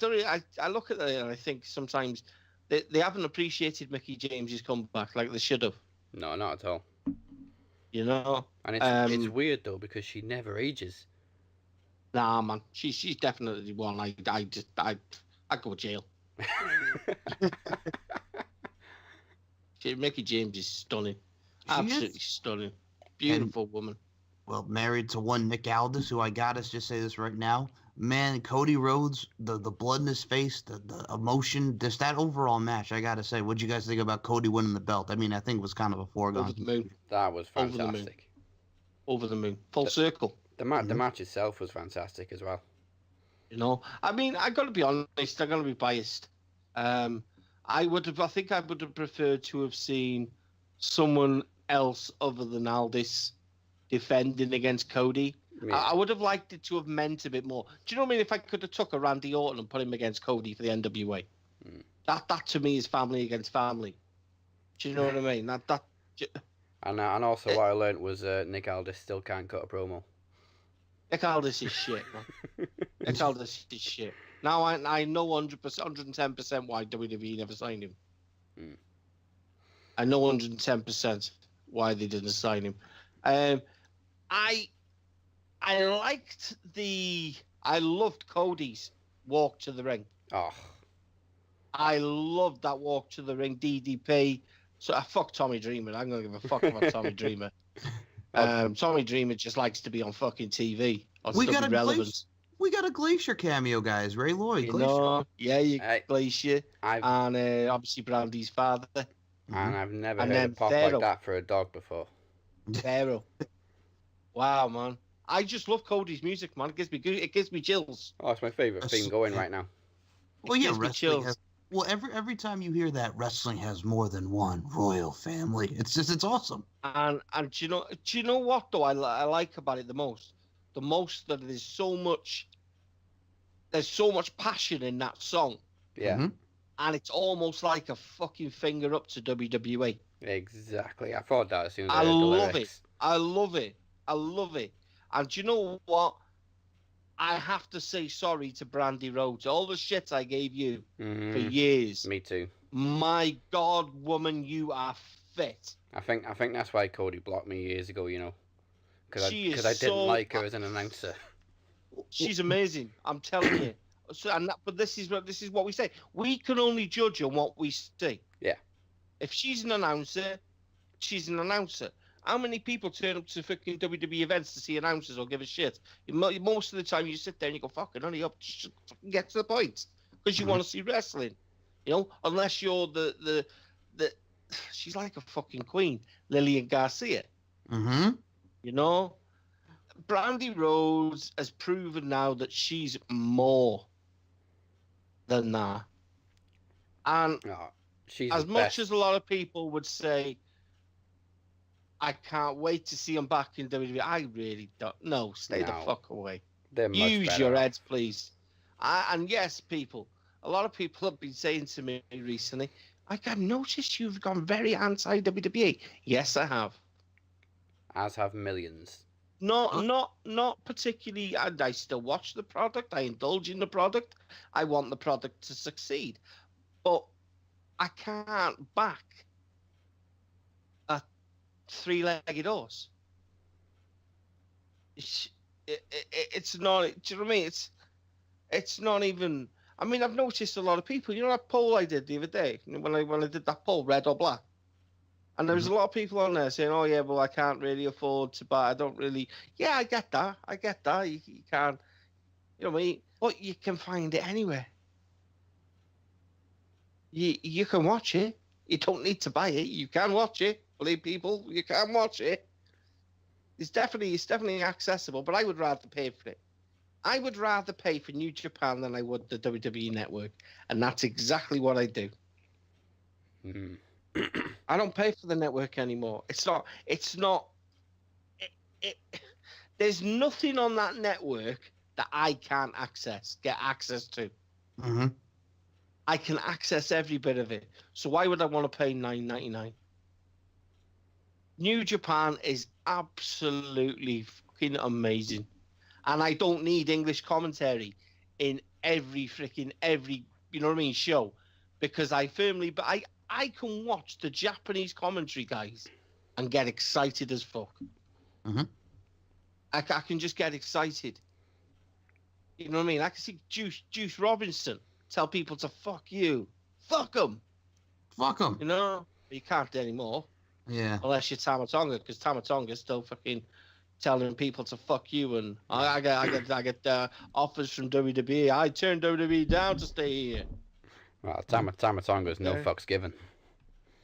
look at it and I think sometimes they haven't appreciated Mickey James's comeback like they should have. No, not at all. You know? And it's weird, though, because she never ages. Nah, man. She's definitely one. I go to jail. Mickey James is stunning. Absolutely stunning. Beautiful woman. Well, married to one Nick Aldis, who I gotta just say this right now. Man, Cody Rhodes, the blood in his face, the emotion, just that overall match, I gotta say. What'd you guys think about Cody winning the belt? I mean, I think it was kind of a foregone. Over the moon. That was fantastic. Over the moon. Full circle. The match itself was fantastic as well. You know, I mean, I gotta be honest, I'm gonna be biased. I think I would have preferred to have seen someone else other than Aldis defending against Cody. Yeah. I would have liked it to have meant a bit more. Do you know what I mean? If I could have took a Randy Orton and put him against Cody for the NWA, that to me is family against family. Do you know what I mean? And also what I learned was Nick Aldis still can't cut a promo. Nick Aldis is shit, man. Nick Aldis is shit. Now I know 100%, 110% why WWE never signed him. I know 110% why they didn't sign him. I loved Cody's walk to the ring. Oh. I loved that walk to the ring, DDP. So fuck Tommy Dreamer. I'm gonna give a fuck about Tommy Dreamer. Tommy Dreamer just likes to be on fucking TV Or We still got be a relevant. Glacier. We got a Glacier cameo, guys. Ray Lloyd. You Glacier. know, yeah, you Hey, Glacier, I've and obviously Brandy's father, and I've never and heard a then pop like Pharaoh. that for a dog before. Pharaoh. Wow, man. I just love Cody's music, man. It gives me chills. Oh, it's my favorite That's theme so going good. right now. Well, It yeah, gives me wrestling chills. has. Well, every time you hear that, wrestling has more than one royal family. It's awesome. And do you know what though I like about it the most? The most that there's so much passion in that song, Yeah, Mhm. and it's almost like a fucking finger up to WWE. exactly. I thought that as soon as I I heard the love it. lyrics. I love it. I love it. And do you know what? I have to say sorry to Brandy Rhodes. All the shit I gave you for Mm, years. me too. My God, woman, you are fit. I think that's why Cody blocked me years ago. You know, She is I didn't so. like her as an announcer. She's amazing. I'm telling you. So, but this is what we say. We can only judge on what we see. Yeah. If she's an announcer, she's an announcer. How many people turn up to fucking WWE events to see announcers or give a shit? Most of the time, you sit there and you go, "Fucking hurry up, just fucking get to the point," because you want to see wrestling. You know, unless you're the she's like a fucking queen, Lillian Garcia. Mm-hmm. You know, Brandy Rhodes has proven now that she's more than that. And Oh, she's as the much best. as a lot of people would say, I can't wait to see him back in WWE, I really don't. No, stay the No. fuck away. They're much Use better your off. heads, please. And yes, people, a lot of people have been saying to me recently, I've noticed you've gone very anti-WWE. Yes, I have. As have millions. Not particularly. And I still watch the product. I indulge in the product. I want the product to succeed, but I can't back a three-legged horse. It's not. Do you know what I mean? It's not even. I mean, I've noticed a lot of people. You know that poll I did the other day when I did that poll, red or black. And there was a lot of people on there saying, "Oh yeah, well I can't really afford to buy. I don't really." Yeah, I get that. You can't. You know what I mean? But you can find it anywhere. You can watch it. You don't need to buy it. You can watch it. Believe people, you can watch it. It's definitely accessible. But I would rather pay for it. I would rather pay for New Japan than I would the WWE Network, and that's exactly what I do. Mm. I don't pay for the network anymore. It's not. There's nothing on that network that I can't get access to. Mm-hmm. I can access every bit of it. So why would I want to pay $9.99? New Japan is absolutely fucking amazing, and I don't need English commentary in every you know what I mean, show, because I can watch the Japanese commentary guys and get excited as fuck. Mm-hmm. I can just get excited. You know what I mean? I can see Juice Robinson tell people to fuck you. Fuck them. Fuck them. You know? You can't anymore. Yeah. Unless you're Tamatonga, because Tamatonga's still fucking telling people to fuck you. And I get offers from WWE. I turned WWE down to stay here. Well, Tamatonga's no Okay. fucks given.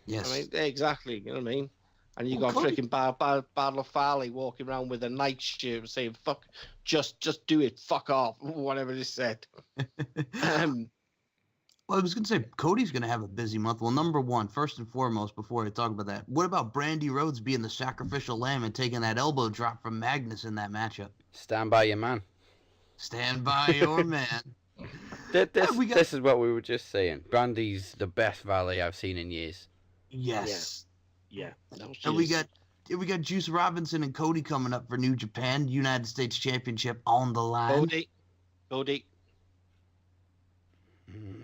Yes. I mean, exactly. You know what I mean? And you got Cody- freaking Battle Farley walking around with a night shirt saying "fuck," just do it, fuck off, whatever they said. Well, I was going to say, Cody's going to have a busy month. Well, number one, first and foremost, before I talk about that, what about Brandy Rhodes being the sacrificial lamb and taking that elbow drop from Magnus in that matchup? Stand by your man. Stand by your man. This is what we were just saying. Brandy's the best valet I've seen in years. Yes. Yeah. And we got Juice Robinson and Cody coming up for New Japan United States Championship on the line. Cody.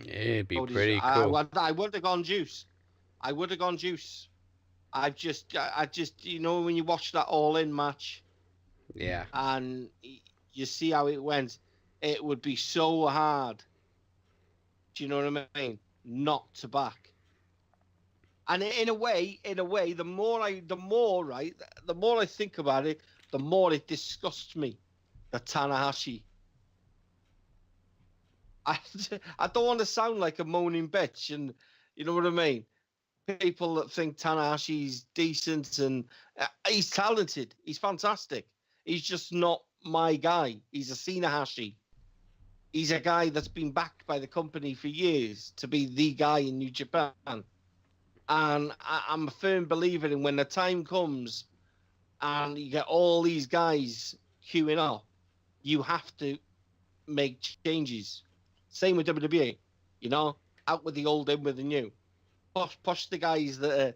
It'd be Cody's, pretty cool. I would have gone Juice. I just, you know, when you watch that All In match, Yeah. and you see how it went, it would be so hard. Do you know what I mean? Not to back. And in a way, the more I think about it, the more it disgusts me. that Tanahashi. I don't want to sound like a moaning bitch, and you know what I mean. People that think Tanahashi's decent and he's talented, he's fantastic. He's just not my guy. He's a Sinahashi. He's a guy that's been backed by the company for years to be the guy in New Japan. And I'm a firm believer in when the time comes and you get all these guys queuing up, you have to make changes. Same with WWE, you know, out with the old, in with the new. Push the guys that are,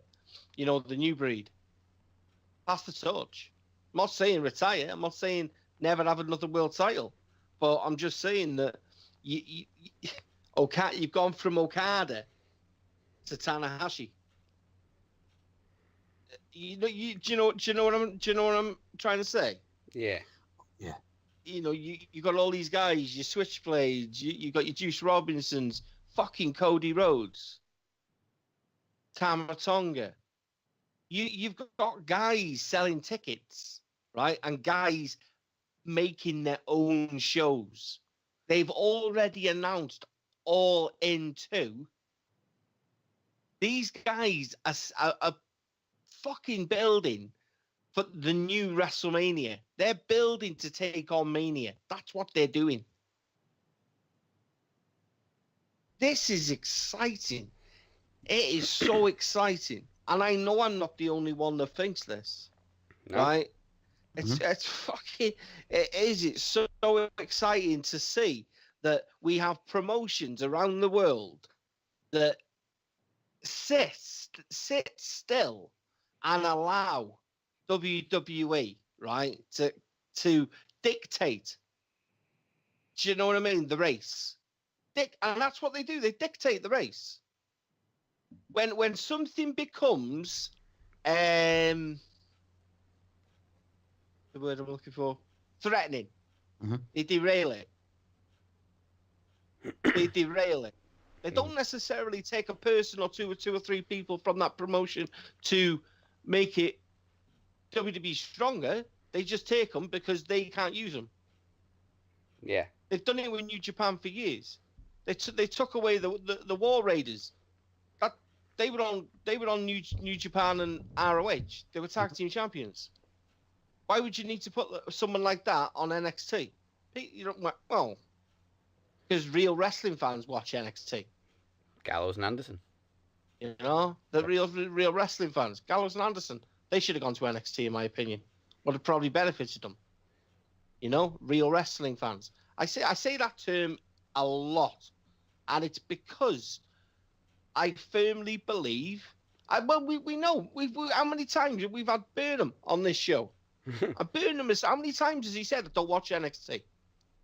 you know, the new breed. Pass the torch. I'm not saying retire. I'm not saying never have another world title. But I'm just saying that you've gone from Okada to Tanahashi. Do you know what I'm trying to say? Yeah. Yeah. You know, you got all these guys, your Switchblades, you got your Juice Robinsons, fucking Cody Rhodes, Tama Tonga. You've got guys selling tickets, right? And guys making their own shows. They've already announced All In 2. These guys are fucking building for the new WrestleMania. They're building to take on Mania. That's what they're doing. This is exciting. It is so exciting. And I know I'm not the only one that thinks this. No. Right? It's fucking, it is. It's so exciting to see that we have promotions around the world that sit still and allow WWE, right, to dictate. Do you know what I mean? The race. And that's what they do. They dictate the race. When something becomes the word I'm looking for, threatening, they derail it. They derail it. They don't necessarily take a person or two or three people from that promotion to make it WWE stronger. They just take them because they can't use them. Yeah. They've done it with New Japan for years. They took away the War Raiders. They were on New Japan and ROH. They were tag team champions. Why would you need to put someone like that on NXT? You don't, well, because real wrestling fans watch NXT. Gallows and Anderson. You know, the real wrestling fans. Gallows and Anderson. They should have gone to NXT, in my opinion. Would have probably benefited them. You know, real wrestling fans. I say that term a lot, and it's because I firmly believe. We know how many times we've had Burnham on this show. And Burnham is how many times has he said don't watch NXT?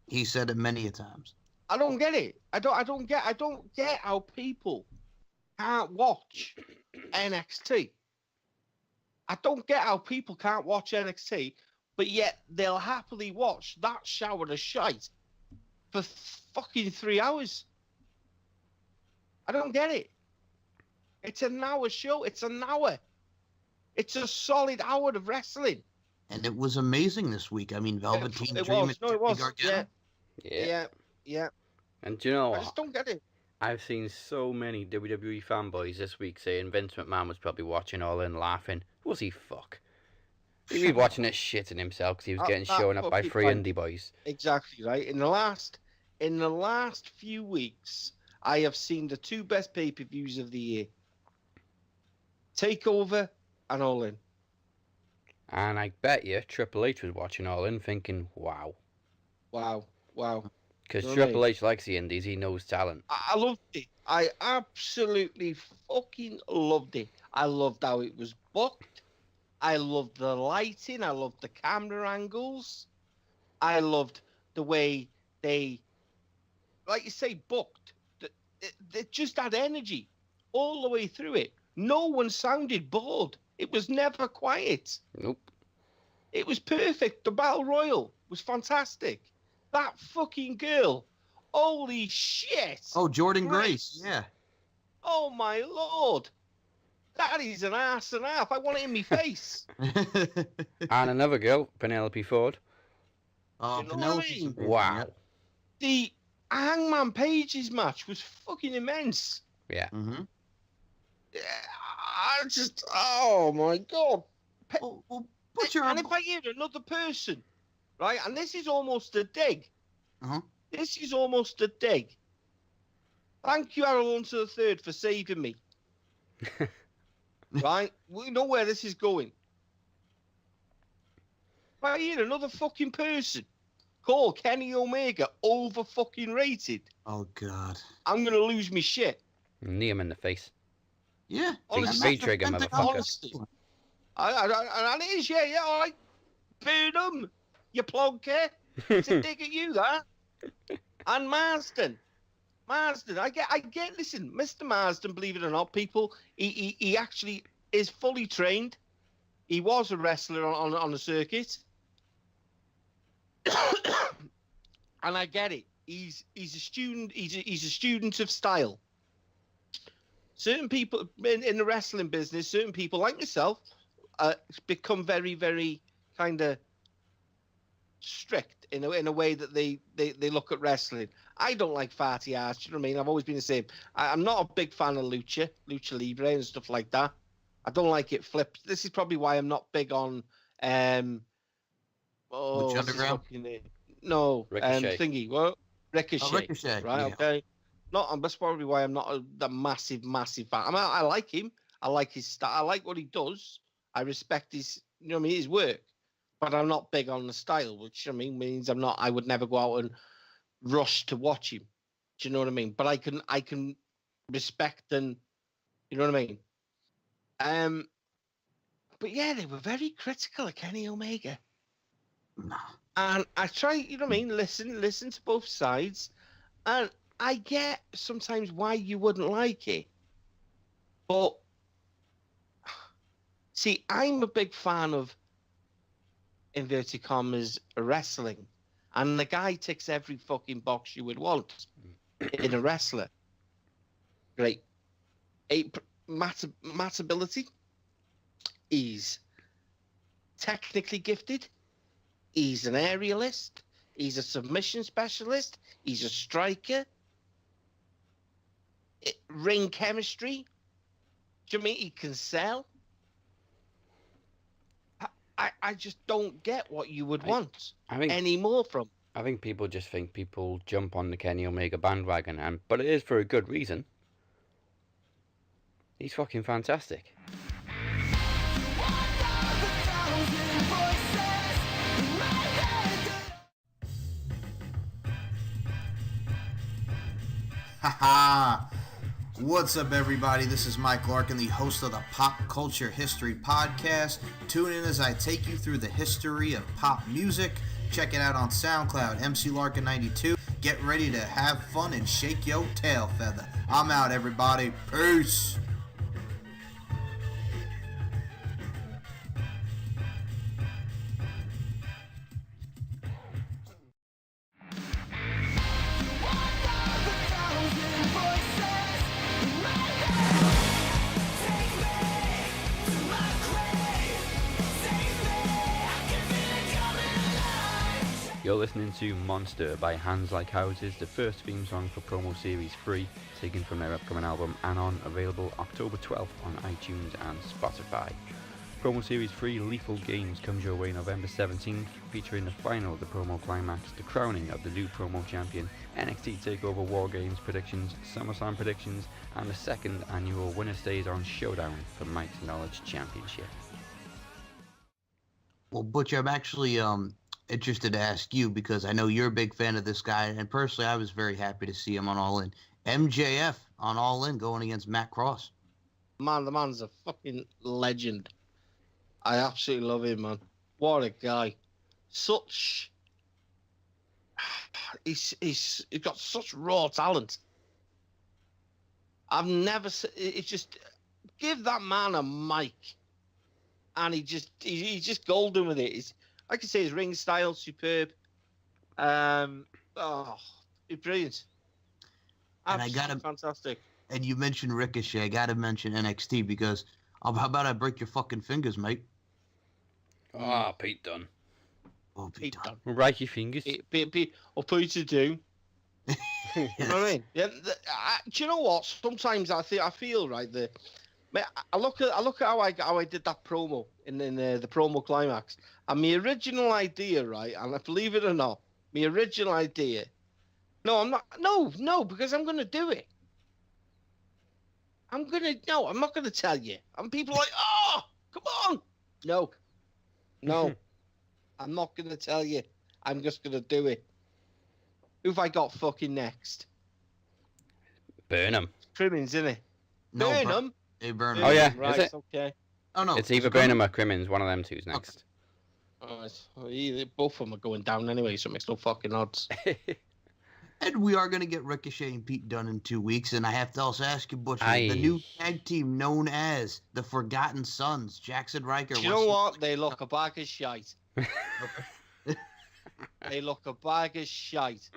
He said it many a times. I don't get it. I don't get how people can't watch NXT. I don't get how people can't watch NXT, but yet they'll happily watch that shower of shite for fucking 3 hours. I don't get it. It's an hour show. It's an hour. It's a solid hour of wrestling. And it was amazing this week. I mean, Velveteen Dream. It was. Yeah. And do you know what? I just don't get it. I've seen so many WWE fanboys this week saying Vince McMahon was probably watching All In laughing. Was he fuck? He was watching it shitting himself because he was getting shown up by three indie boys. Exactly, right? In the last few weeks, I have seen the two best pay-per-views of the year. Takeover and All In. And I bet you Triple H was watching All In thinking, wow. Because Triple H likes the indies, he knows talent. I loved it. I absolutely fucking loved it. I loved how it was booked. I loved the lighting. I loved the camera angles. I loved the way they, like you say, booked. They just had energy all the way through it. No one sounded bored. It was never quiet. Nope. It was perfect. The Battle Royal was fantastic. That fucking girl. Holy shit. Oh, Jordan Grace. Yeah. Oh, my Lord. That is an ass and a half. I want it in my face. And another girl, Penelope Ford. You know what I Penelope's mean? amazing, Wow. yeah. The Hangman Page's match was fucking immense. Yeah. Mm-hmm. Yeah, I just, oh my god. Well, Butcher, And if I hear another person, right, and this is almost a dig. Uh-huh. This is almost a dig. Thank you, Harold Hunter III, for saving me. Right? We know where this is going. If I hear another fucking person call Kenny Omega over fucking rated, Oh God. I'm gonna lose my shit. Knee him in the face. Yeah. Honestly. and that's V-trigger, the thing motherfucker. Honestly. And it is, yeah, all right. Burn them, you plonker. It's a dig at you, that. And Marsden, I get. Listen, Mr. Marsden, believe it or not, people, he actually is fully trained. He was a wrestler on the circuit, and I get it. He's a student. He's a student of style. Certain people in the wrestling business, certain people like myself, become very, very kind of strict in a way that they look at wrestling. I don't like farty ass. You know what I mean? I've always been the same. I'm not a big fan of lucha libre and stuff like that. I don't like it flipped. This is probably why I'm not big on Lucha Underground? No, Ricochet. thingy. What? Ricochet. Ricochet, Right. yeah. Okay. That's probably why I'm not the massive fan. I mean, I like him. I like his style. I like what he does. I respect his, you know what I mean, his work. But I'm not big on the style, which I mean means I would never go out and rush to watch him. Do you know what I mean? But I can respect and, you know what I mean? But yeah, they were very critical of Kenny Omega. Nah. And I try, you know what I mean, listen to both sides. And I get sometimes why you wouldn't like it. But see, I'm a big fan of inverted commas wrestling, and the guy ticks every fucking box you would want in a wrestler. Great, matability. He's technically gifted. He's an aerialist. He's a submission specialist. He's a striker. Ring chemistry. Do you mean he can sell? I just don't get what you would want anymore from. I think people just think people jump on the Kenny Omega bandwagon, but it is for a good reason. He's fucking fantastic. Haha! What's up, everybody? This is Mike Larkin, the host of the Pop Culture History Podcast. Tune in as I take you through the history of pop music. Check it out on SoundCloud, MC Larkin92. Get ready to have fun and shake your tail feather. I'm out, everybody. Peace! You're listening to Monster by Hands Like Houses, the first theme song for Promo Series 3, taken from their upcoming album Anon, available October 12th on iTunes and Spotify. Promo Series 3 Lethal Games comes your way November 17th, featuring the final of the promo climax, the crowning of the new promo champion, NXT TakeOver War Games predictions, SummerSlam predictions, and the second annual Winner Stays On Showdown for Mike's Knowledge Championship. Well, Butcher, I'm actually interested to ask you because I know you're a big fan of this guy, and personally, I was very happy to see him on All In. MJF on All In going against Matt Cross. Man, the man's a fucking legend. I absolutely love him, man. What a guy. He's got such raw talent. I've never seen, it's just, give that man a mic. And he's just golden with it. Like I say, his ring style, superb. It's brilliant. Absolutely fantastic. And you mentioned Ricochet. I got to mention NXT because how about I break your fucking fingers, mate? Ah, Pete Dunne. Oh, and Pete Dunne. Right your fingers. Or Peter Doom. You know what I mean? Yeah. Do you know what? Sometimes I feel right. I look at how I did that promo in the promo climax, and my original idea, right? And believe it or not, my original idea. No, I'm not. No, because I'm gonna do it. I'm not gonna tell you. And people are like, oh, come on. No, I'm not gonna tell you. I'm just gonna do it. Who've I got fucking next? Burnham. Crimmins, isn't it? No, Burnham. Hey, Burnham. Oh, yeah, Right. is it? Okay. Oh no, It's is either it Burnham? Burnham or Crimmins. One of them two's next. All right. Well, both of them are going down anyway, so it makes no fucking odds. And we are going to get Ricochet and Pete Dunne in 2 weeks. And I have to also ask you, Butcher, Aye. the new tag team known as the Forgotten Sons, Jackson Riker. Do you know what? They look a bag of shite. They look a bag of shite.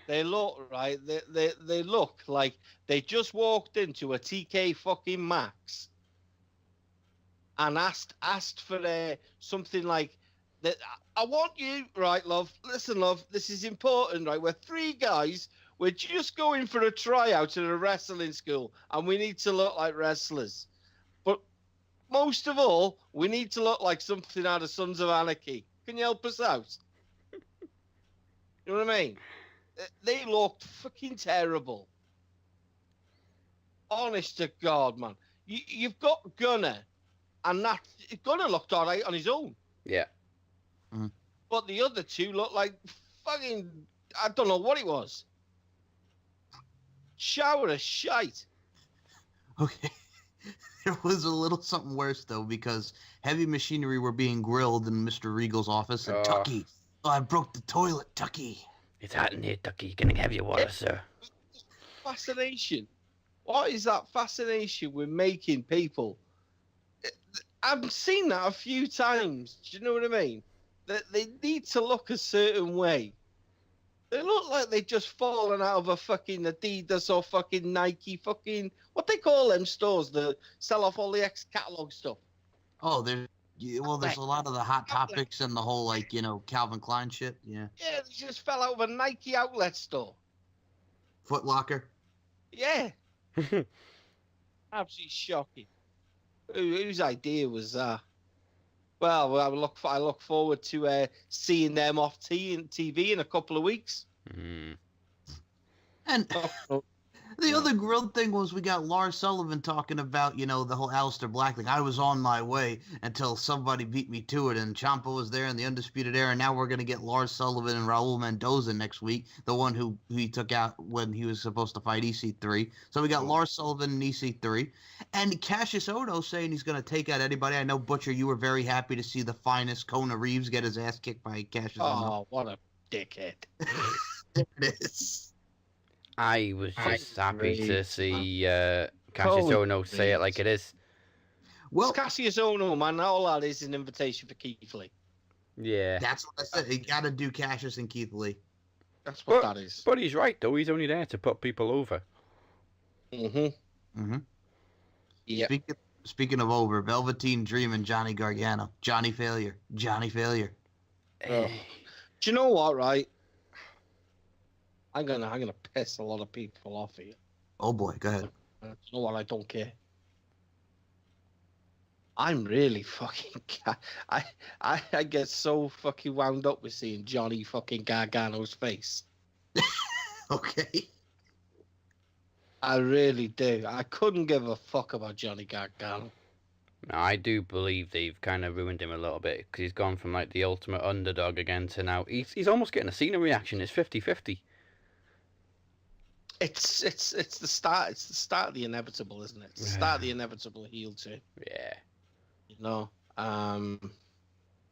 They look, right, they look like they just walked into a TK fucking Maxx and asked for something like that. I want you, right, love. Listen, love, this is important, right? We're 3 guys. We're just going for a tryout at a wrestling school, and we need to look like wrestlers. But most of all, we need to look like something out of Sons of Anarchy. Can you help us out? You know what I mean? They looked fucking terrible. Honest to God, man. You've got Gunner, and Gunner looked all right on his own. Yeah. But the other 2 looked like fucking, I don't know what it was. Shower of shite. Okay. There was a little something worse, though, because Heavy Machinery were being grilled in Mr. Regal's office. And Tucky, I broke the toilet, Tucky. It's hot in here, Tucky. Can I have your water, sir? Fascination. What is that fascination with making people? I've seen that a few times. Do you know what I mean? That they need to look a certain way. They look like they just fallen out of a fucking Adidas or fucking Nike fucking, what they call them stores that sell off all the ex-catalog stuff. Oh, there's a lot of the Hot Topics and the whole, like, Calvin Klein shit. Yeah. Yeah, they just fell out of a Nike outlet store. Foot Locker. Yeah. Absolutely shocking. Whose idea was that? Well, I look forward to seeing them off TV in a couple of weeks. And the other grilled thing was we got Lars Sullivan talking about, the whole Aleister Black thing. I was on my way until somebody beat me to it, and Ciampa was there in the Undisputed Era. And now we're going to get Lars Sullivan and Raul Mendoza next week, the one who he took out when he was supposed to fight EC3. So we got Lars Sullivan and EC3. And Cassius Ohno saying he's going to take out anybody. I know, Butcher, you were very happy to see the finest Kona Reeves get his ass kicked by Cassius Ohno. Oh, what a dickhead. There it is. I was just happy to see Cassius Ohno say it like it is. Well, Cassius Ohno, man, all that is an invitation for Keith Lee. Yeah. that's what I said. You got to do Cassius and Keith Lee. That's what that is. But he's right, though. He's only there to put people over. Yeah. Speaking of over, Velveteen Dream and Johnny Gargano. Johnny Failure. Do you know what, right? I'm gonna piss a lot of people off here. Oh boy, go ahead. You know what? I don't care. I'm really fucking. I get so fucking wound up with seeing Johnny fucking Gargano's face. Okay. I really do. I couldn't give a fuck about Johnny Gargano. No, I do believe they've kind of ruined him a little bit because he's gone from like the ultimate underdog again to now he's almost getting a Cena reaction. It's 50-50. It's the start. It's the start of the inevitable, isn't it? It's the start of the inevitable heel turn. Yeah. You know.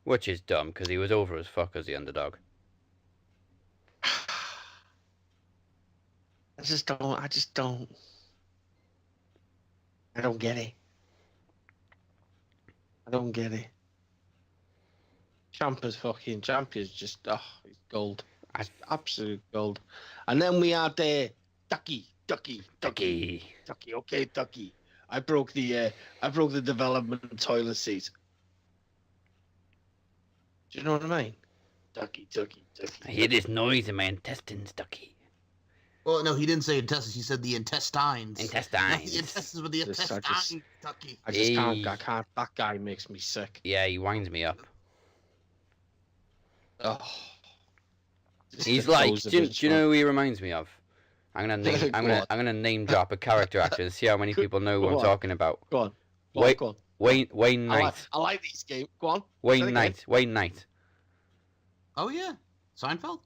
Which is dumb because he was over as fuck as the underdog. I just don't. I don't get it. I don't get it. Champion's just, he's gold. It's absolute gold. And then we had Ducky. Okay, Ducky. I broke the development toilet seat. Do you know what I mean? Ducky, ducky, ducky. I hear this noise in my intestines, Ducky. Well, no, he didn't say intestines. He said the intestines. Not the Intestines. intestines, but the intestines, Ducky. I just can't. Hey. I can't. That guy makes me sick. Yeah, he winds me up. Oh. He's like, do you know who he reminds me of? I'm gonna name drop a character actor and see how many people know who I'm talking about. Go on. Go on. Wayne Knight. I like these games. Go on. Wayne Knight. Oh yeah, Seinfeld.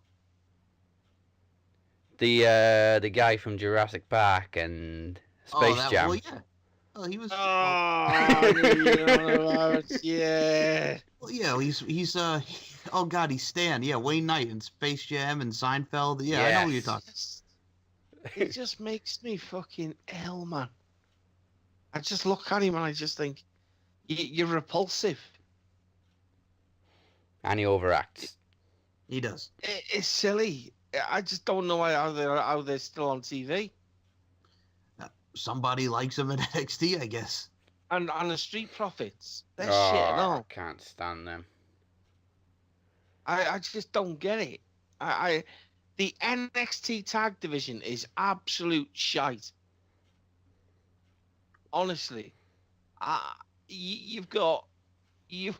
The guy from Jurassic Park and Space Jam. Well, yeah. Oh, he was. Yeah. Well, yeah, he's oh God, he's Stan. Yeah, Wayne Knight in Space Jam and Seinfeld. Yeah, I know what you're talking. It just makes me fucking ill, man. I just look at him and I just think, you're repulsive. And he overacts. He does. It's silly. I just don't know how they're still on TV. Somebody likes him at NXT, I guess. And the Street Profits, they're shit and I all. can't stand them. I just don't get it. The NXT tag division is absolute shite. Honestly, you've got, you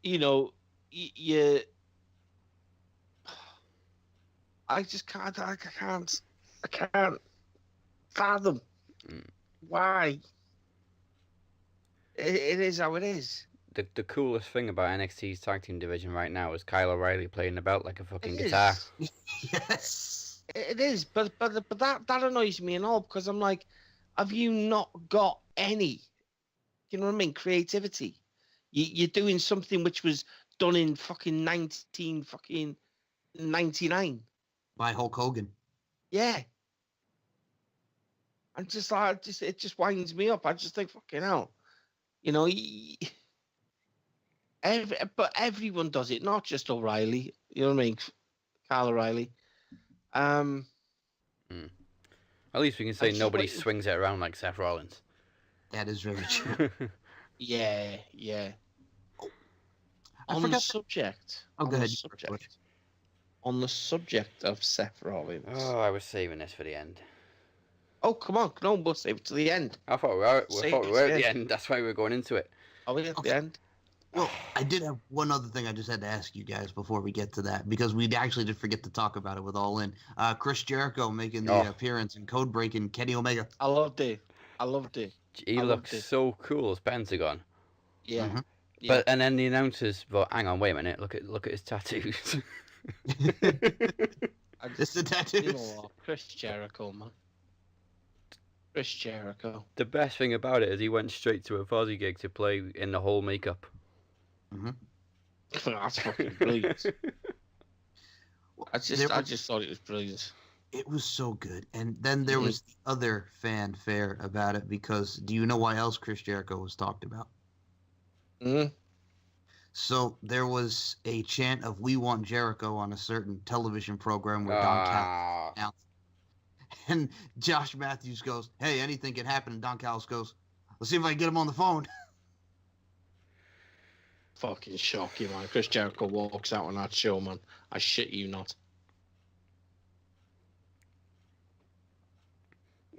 know, you. I just can't. I can't fathom why. It is how it is. The coolest thing about NXT's tag team division right now is Kyle O'Reilly playing the belt like a fucking It guitar. is. Yes. It is, but that annoys me and all because I'm like, have you not got any? You know what I mean? Creativity. You're doing something which was done in fucking 1999. By Hulk Hogan. Yeah. I'm just like, it just winds me up. I just think, fucking hell, you know. But everyone does it, not just O'Reilly. You know what I mean? Kyle O'Reilly. At least we can say nobody swings it around like Seth Rollins. That is very true. Yeah. I forgot. Subject. Oh, go ahead. On the subject of Seth Rollins. Oh, I was saving this for the end. Oh, come on. No, we'll save it to the end. I thought we were at the end. That's why we were going into it. Are we at the end? Well, I did have one other thing I just had to ask you guys before we get to that, because we actually did forget to talk about it with All In. Chris Jericho making the appearance in Code Breaking Kenny Omega. I loved it. He looks so cool as Pentagon. Yeah. Mm-hmm. But and then the announcers thought, hang on, wait a minute, look at his tattoos. It's the tattoos. You know what? Chris Jericho, man. Chris Jericho. The best thing about it is he went straight to a Fozzy gig to play in the whole makeup. Mm-hmm. That's fucking brilliant. I just thought it was brilliant. It was so good. And then there was the other fanfare about it, because do you know why else Chris Jericho was talked about? So there was a chant of "We Want Jericho" on a certain television program where Don Callis announced. And Josh Matthews goes, "Hey, anything can happen." And Don Callis goes, "Let's see if I can get him on the phone." Fucking shocking, man. Chris Jericho walks out on that show, man. I shit you not.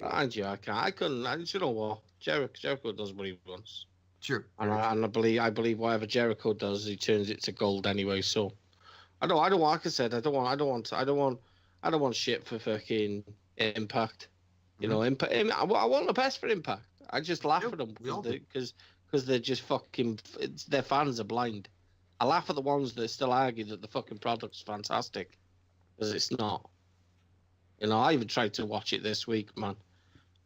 I couldn't. You know what? Jericho does what he wants. Sure. And I believe whatever Jericho does, he turns it to gold anyway. So I don't. Like I said, I don't want shit for fucking Impact. You know, Impact. I want the best for Impact. I just laugh at them because they're just fucking. Their fans are blind. I laugh at the ones that still argue that the fucking product's fantastic, because it's not. You know, I even tried to watch it this week, man.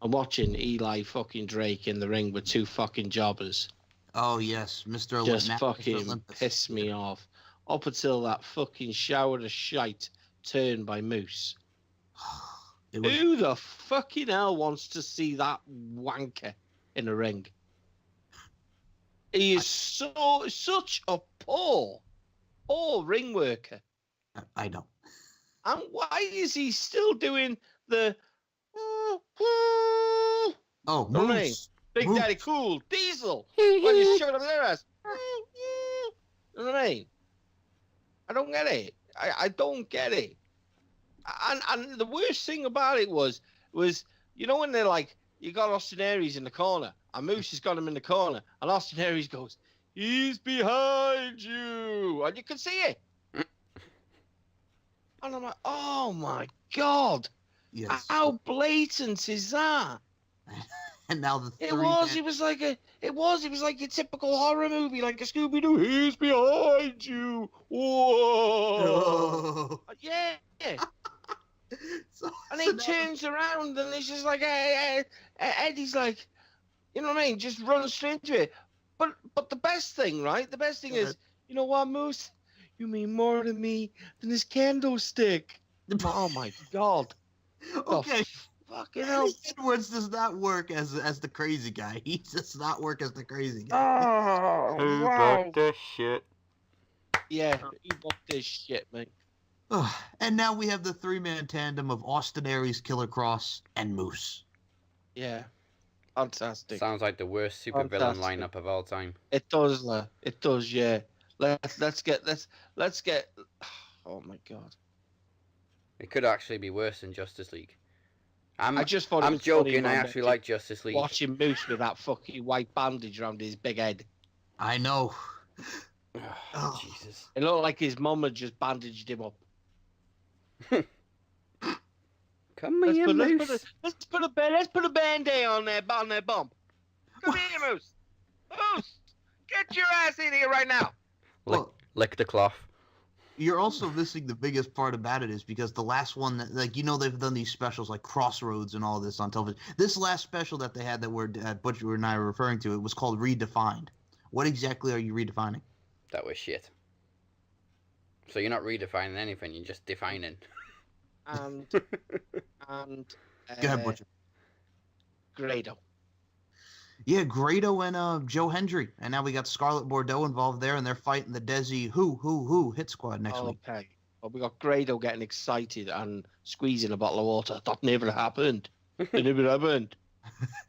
I'm watching Eli fucking Drake in the ring with two fucking jobbers. Oh yes, Mr. Just fucking piss me off. Up until that fucking shower of shite turned by Moose. Who the fucking hell wants to see that wanker in a ring? He is such a poor ring worker. I know. And why is he still doing the Moose. Big Moose. Daddy Cool Diesel when you showed up their ass? You know what I mean? I don't get it. I don't get it. And the worst thing about it was when they're like, you got Austin Aries in the corner, and Moose has got him in the corner, and Austin Aries goes, he's behind you, and you can see it. And I'm like, oh my God. Yes. How blatant is that? And now the three. It was like a typical horror movie, like a Scooby-Doo, he's behind you. Whoa. Oh. Yeah. So, And so he now- turns around and it's just like, Eddie's like, you know what I mean? Just run straight into it. But the best thing, right? The best thing Go ahead. is, you know what, Moose? You mean more to me than this candlestick. Oh my God. Okay. Fucking hell. Edwards does not work as the crazy guy. He does not work as the crazy guy. Oh, Who wow. booked this shit? Yeah, he booked this shit, mate. And now we have the three-man tandem of Austin Aries, Killer Cross, and Moose. Yeah. Fantastic. Sounds like the worst supervillain Fantastic. lineup of all time. It does, it does, yeah. Let's get. Oh my God. It could actually be worse than Justice League. I just thought it I'm was joking. funny, I man, actually like Justice League. watching Moose with that fucking white bandage around his big head. I know. Oh, Jesus. It looked like his mum had just bandaged him up. Come here, Moose. Let's put a band-aid on their bump. Come here, Moose. Moose, get your ass in here right now. Lick the cloth. You're also missing the biggest part about it is because the last one that, like, they've done these specials like Crossroads and all this on television. This last special that they had that Butcher and I were referring to, it was called Redefined. What exactly are you redefining? That was shit. So you're not redefining anything, you're just defining. And Go ahead, Butcher. Grado. Yeah, Grado and Joe Hendry. And now we got Scarlett Bordeaux involved there, and they're fighting the Dazzy hit squad next week. Okay. Well, we got Grado getting excited and squeezing a bottle of water. That never happened. It never happened.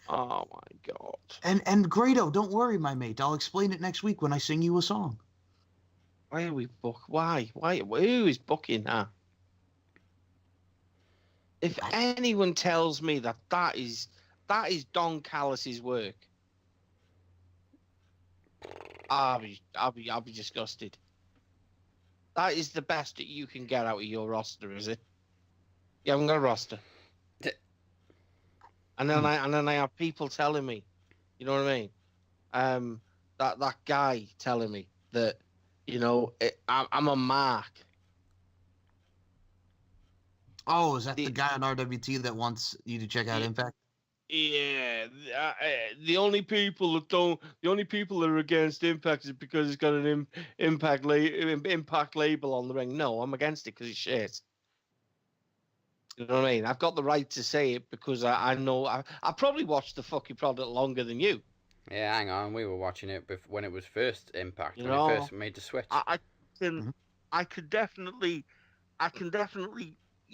Oh my God. And Grado, don't worry, my mate. I'll explain it next week when I sing you a song. Why are we Why? Who is booking that? If anyone tells me that is Don Callis's work, I'll be disgusted. That is the best that you can get out of your roster, is it? You haven't got a roster. And then I have people telling me, you know what I mean? That guy telling me that, I'm a mark. Oh, is that the guy on RWT that wants you to check out Impact? Yeah, the only people that are against Impact is because it's got an Impact label on the ring. No, I'm against it because it's shit. You know what I mean? I've got the right to say it because I know I probably watched the fucking product longer than you. Yeah, hang on. We were watching it when it was first Impact, when it first made the switch. I can definitely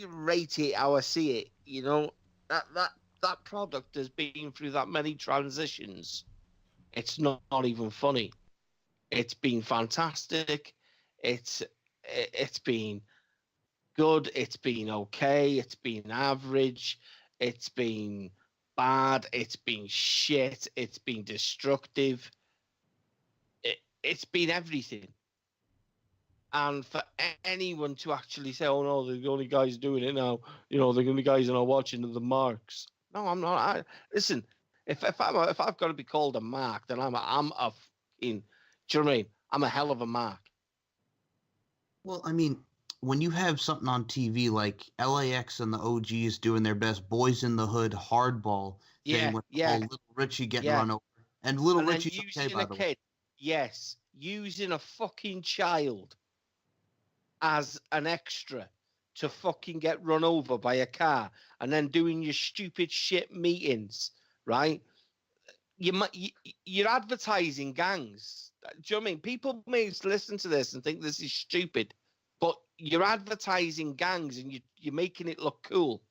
rate it how I see it. You know, that product has been through that many transitions. It's not even funny. It's been fantastic. It's been good. It's been okay. It's been average. It's been bad. It's been shit. It's been destructive. It's been everything. And for anyone to actually say, "Oh no, the only guys doing it now," the only guys that are watching are the marks. No, I'm not. Listen, if I've got to be called a mark, then I'm a fucking. Do you know what I mean? I'm a hell of a mark. Well, I mean, when you have something on TV like LAX and the OGs doing their best, Boys in the Hood, Hardball, thing with Little Richie getting run over, and Little Richie's okay, by the way. Yes, using a fucking child as an extra to fucking get run over by a car and then doing your stupid shit meetings, right? You're advertising gangs. Do you know what I mean? People may listen to this and think this is stupid, but you're advertising gangs and you're making it look cool.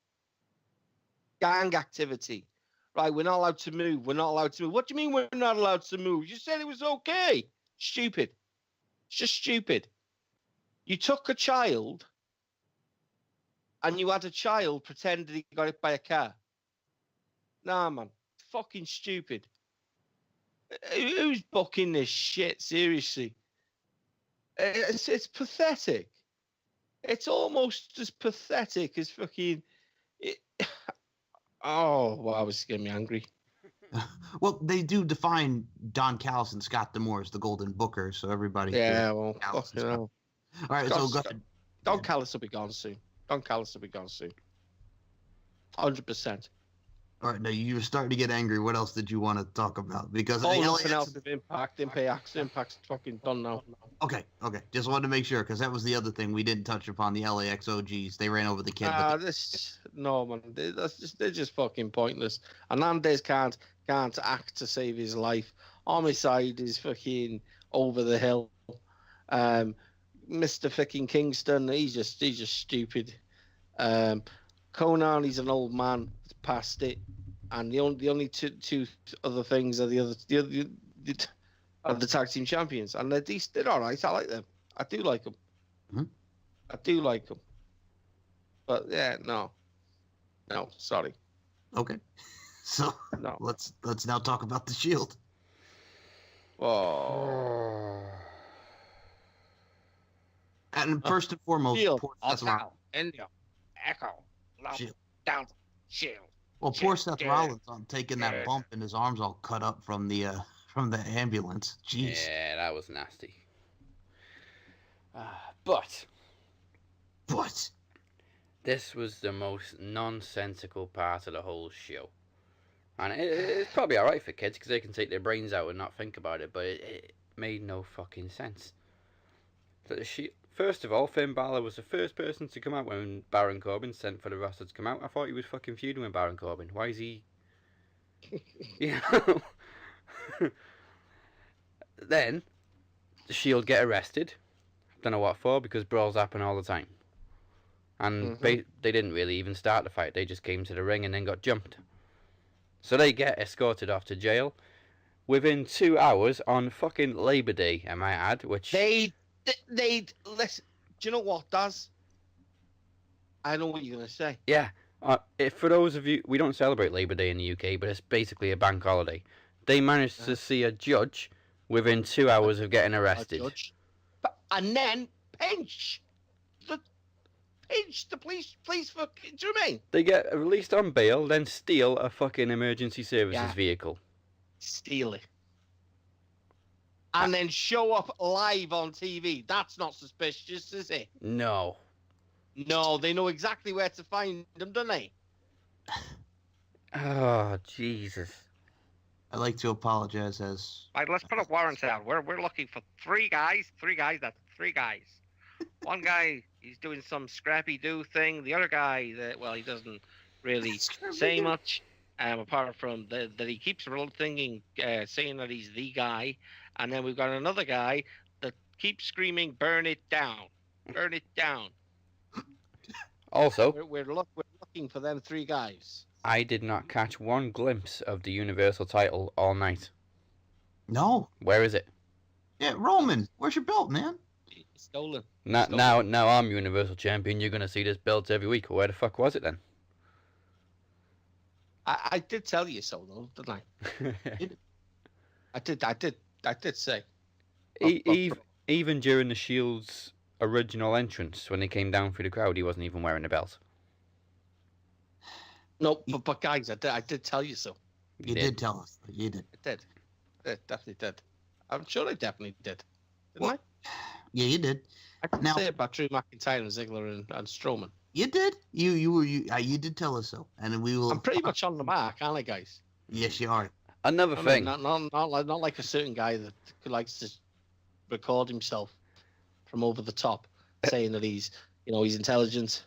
Gang activity. Right, we're not allowed to move. We're not allowed to move. What do you mean we're not allowed to move? You said it was okay. Stupid. It's just stupid. You took a child, and you had a child pretend that he got hit by a car. Nah, man, fucking stupid. Who's booking this shit? Seriously, it's pathetic. It's almost as pathetic as fucking. Oh, wow, it's getting me angry. Well, they do define Don Callis and Scott D'Amore as the Golden Booker, so everybody. Yeah, well, Callis fucking hell. All right, so go ahead. Don Callis will be gone soon. 100%. All right, now you were starting to get angry. What else did you want to talk about? Because nothing else of Impact. Impact's fucking done now. Okay. Just wanted to make sure because that was the other thing we didn't touch upon. The LAX OGs, they ran over the kid. No man, they're just fucking pointless. Hernandez can't act to save his life. Homicide is fucking over the hill. Mr. fucking Kingston, he's just stupid. Conan, he's an old man, past it. And the only two other things are the tag team champions, and they're decent. They're all right. I like them. I do like them. Mm-hmm. I do like them. But yeah, no, sorry. Okay, so no. Let's now talk about the Shield. Oh. And first and foremost, Shield. poor Seth Rollins. India. Echo. Shield. Down. Shield. Well, poor Seth Rollins on taking that bump and his arms all cut up from the ambulance. Jeez. Yeah, that was nasty. But this was the most nonsensical part of the whole show. And it's probably alright for kids because they can take their brains out and not think about it, but it made no fucking sense. First of all, Finn Balor was the first person to come out when Baron Corbin sent for the roster to come out. I thought he was fucking feuding with Baron Corbin. Why is he... Then, the Shield get arrested. Don't know what for, because brawls happen all the time. And they didn't really even start the fight. They just came to the ring and then got jumped. So they get escorted off to jail within 2 hours on fucking Labor Day, I might add, which... They listen. Do you know what, Daz? I know what you're gonna say. Yeah. For those of you, we don't celebrate Labor Day in the UK, but it's basically a bank holiday. They managed to see a judge within 2 hours of getting arrested. And then pinch the police for. Do you know what I mean? They get released on bail, then steal a fucking emergency services vehicle. Steal it. And then show up live on TV. That's not suspicious, is it? No. No, they know exactly where to find them, don't they? Oh, Jesus. I'd like to apologize as... Right, let's put a warrant out. We're looking for three guys. That's three guys. One guy, he's doing some scrappy-do thing. The other guy, he doesn't really say much. Apart from that he keeps saying that he's the guy. And then we've got another guy that keeps screaming, "Burn it down, burn it down." Also, we're looking for them three guys. I did not catch one glimpse of the Universal title all night. No. Where is it? Yeah, Roman, where's your belt, man? It's stolen. Now I'm Universal Champion. You're gonna see this belt every week. Where the fuck was it then? I did tell you so, though, didn't I? I did say. Even during the Shield's original entrance, when they came down through the crowd, he wasn't even wearing a belt. No, but guys, I did tell you so. You did tell us. You did. I did. It definitely did. I'm sure I definitely did. Didn't I? Yeah, you did. I didn't say it about Drew McIntyre and Ziggler and Strowman. You did. You did tell us so, and we will. I'm pretty much on the mark, aren't I, guys? Yes, you are. Another thing. Not like a certain guy that likes to record himself from over the top, saying that he's intelligent,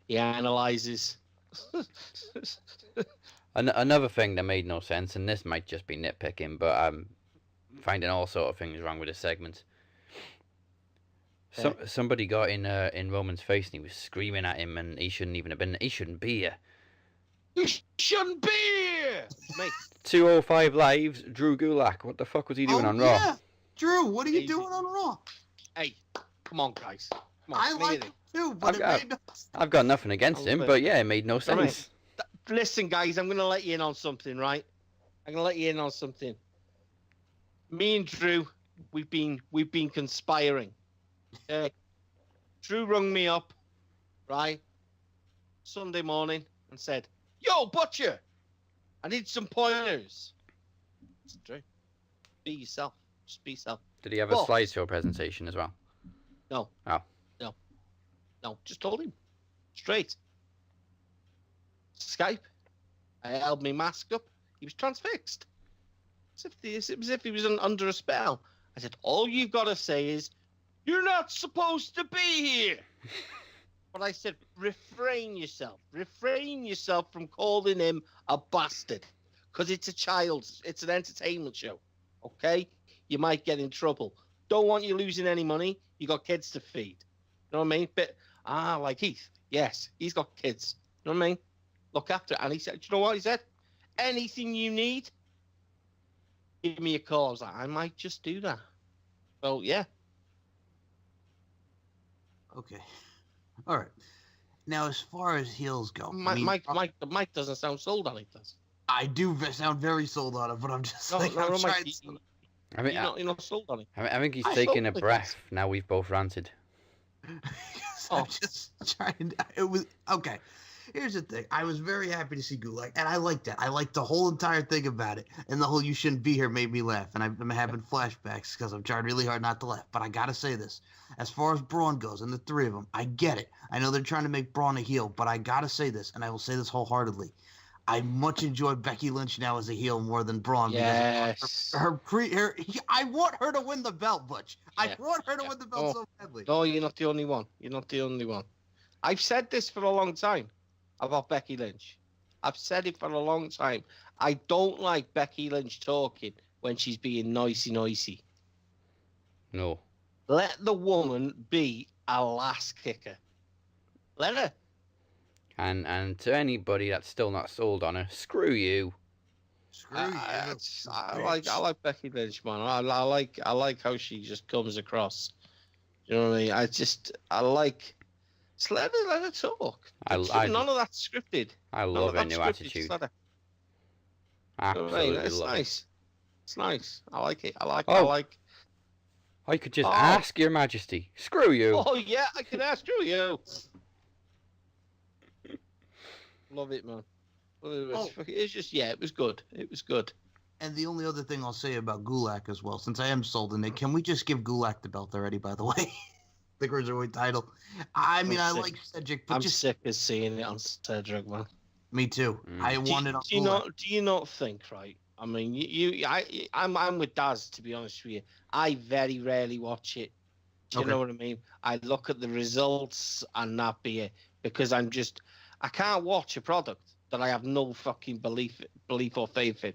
he analyzes. Another thing that made no sense, and this might just be nitpicking, but I'm finding all sort of things wrong with this segment. Somebody got in Roman's face and he was screaming at him, and he shouldn't even have been. He shouldn't be here. You shouldn't be here, mate. 205 Lives, Drew Gulak. What the fuck was he doing on Raw? Yeah. Drew, what are you doing on Raw? Hey, come on, guys. Come on, I can like hear him too, but I've got- it made no I've got nothing against I'll him, bet. but yeah, it made no All right. sense. Listen, guys, I'm gonna let you in on something, right? I'm gonna let you in on something. Me and Drew, we've been conspiring. Okay? Drew rung me up, right, Sunday morning, and said, "Yo, Butcher, I need some pointers." I said, Drew, be yourself. Just be yourself. Did he have a Boss. slideshow presentation as well? No. Oh. No. Just told him straight. Skype. I held my mask up. He was transfixed. It was if he was under a spell. I said, all you've got to say is, "You're not supposed to be here." But I said, refrain yourself. Refrain yourself from calling him a bastard. Because it's it's an entertainment show. Okay? You might get in trouble. Don't want you losing any money. You got kids to feed. You know what I mean? But, like Heath. Yes, he's got kids. You know what I mean? Look after it. And he said, "Do you know what he said? Anything you need, give me a call." I was like, I might just do that. So, yeah. Okay. All right. Now, as far as heels go, Mike doesn't sound sold on it, does I do sound very sold on it, but I'm just he? like, I'm Mike, trying I mean, you're not sold on it. I think he's I taking a thought it breath. Now we've both ranted. I'm just trying. It was okay. Here's the thing. I was very happy to see Gulak, and I liked that. I liked the whole entire thing about it, and the whole "you shouldn't be here" made me laugh, and I'm having flashbacks because I'm trying really hard not to laugh. But I gotta say this: as far as Braun goes, and the three of them, I get it. I know they're trying to make Braun a heel, but I gotta say this, and I will say this wholeheartedly: I much enjoy Becky Lynch now as a heel more than Braun. Yes. Because I want her to win the belt, Butch. I Yeah. want her to win the belt so badly. No, you're not the only one. You're not the only one. I've said this for a long time about Becky Lynch. I've said it for a long time. I don't like Becky Lynch talking when she's being noisy. No. Let the woman be a lass kicker. Let her. And to anybody that's still not sold on her, screw you. Screw you. I like Becky Lynch, man. I like how she just comes across. You know what I mean? I like. Just let her talk. None of that's scripted. I None love of her that's new scripted. attitude. Just let her. Absolutely It's love nice. it. It's nice. I like it. I like. I could just ask your majesty. Screw you. Oh yeah, I can ask you. Love it, man. It's just it was good. It was good. And the only other thing I'll say about Gulak as well, since I am sold in it, can we just give Gulak the belt already, by the way? The Cruiserweight title. I mean, I like Cedric, but I'm just... sick of seeing it on Cedric, man. Me too. I want it on Gulak. Do you not think, right? I mean, I'm with Daz, to be honest with you. I very rarely watch it. Do you know what I mean? I look at the results and that be it, because I can't watch a product that I have no fucking belief or faith in.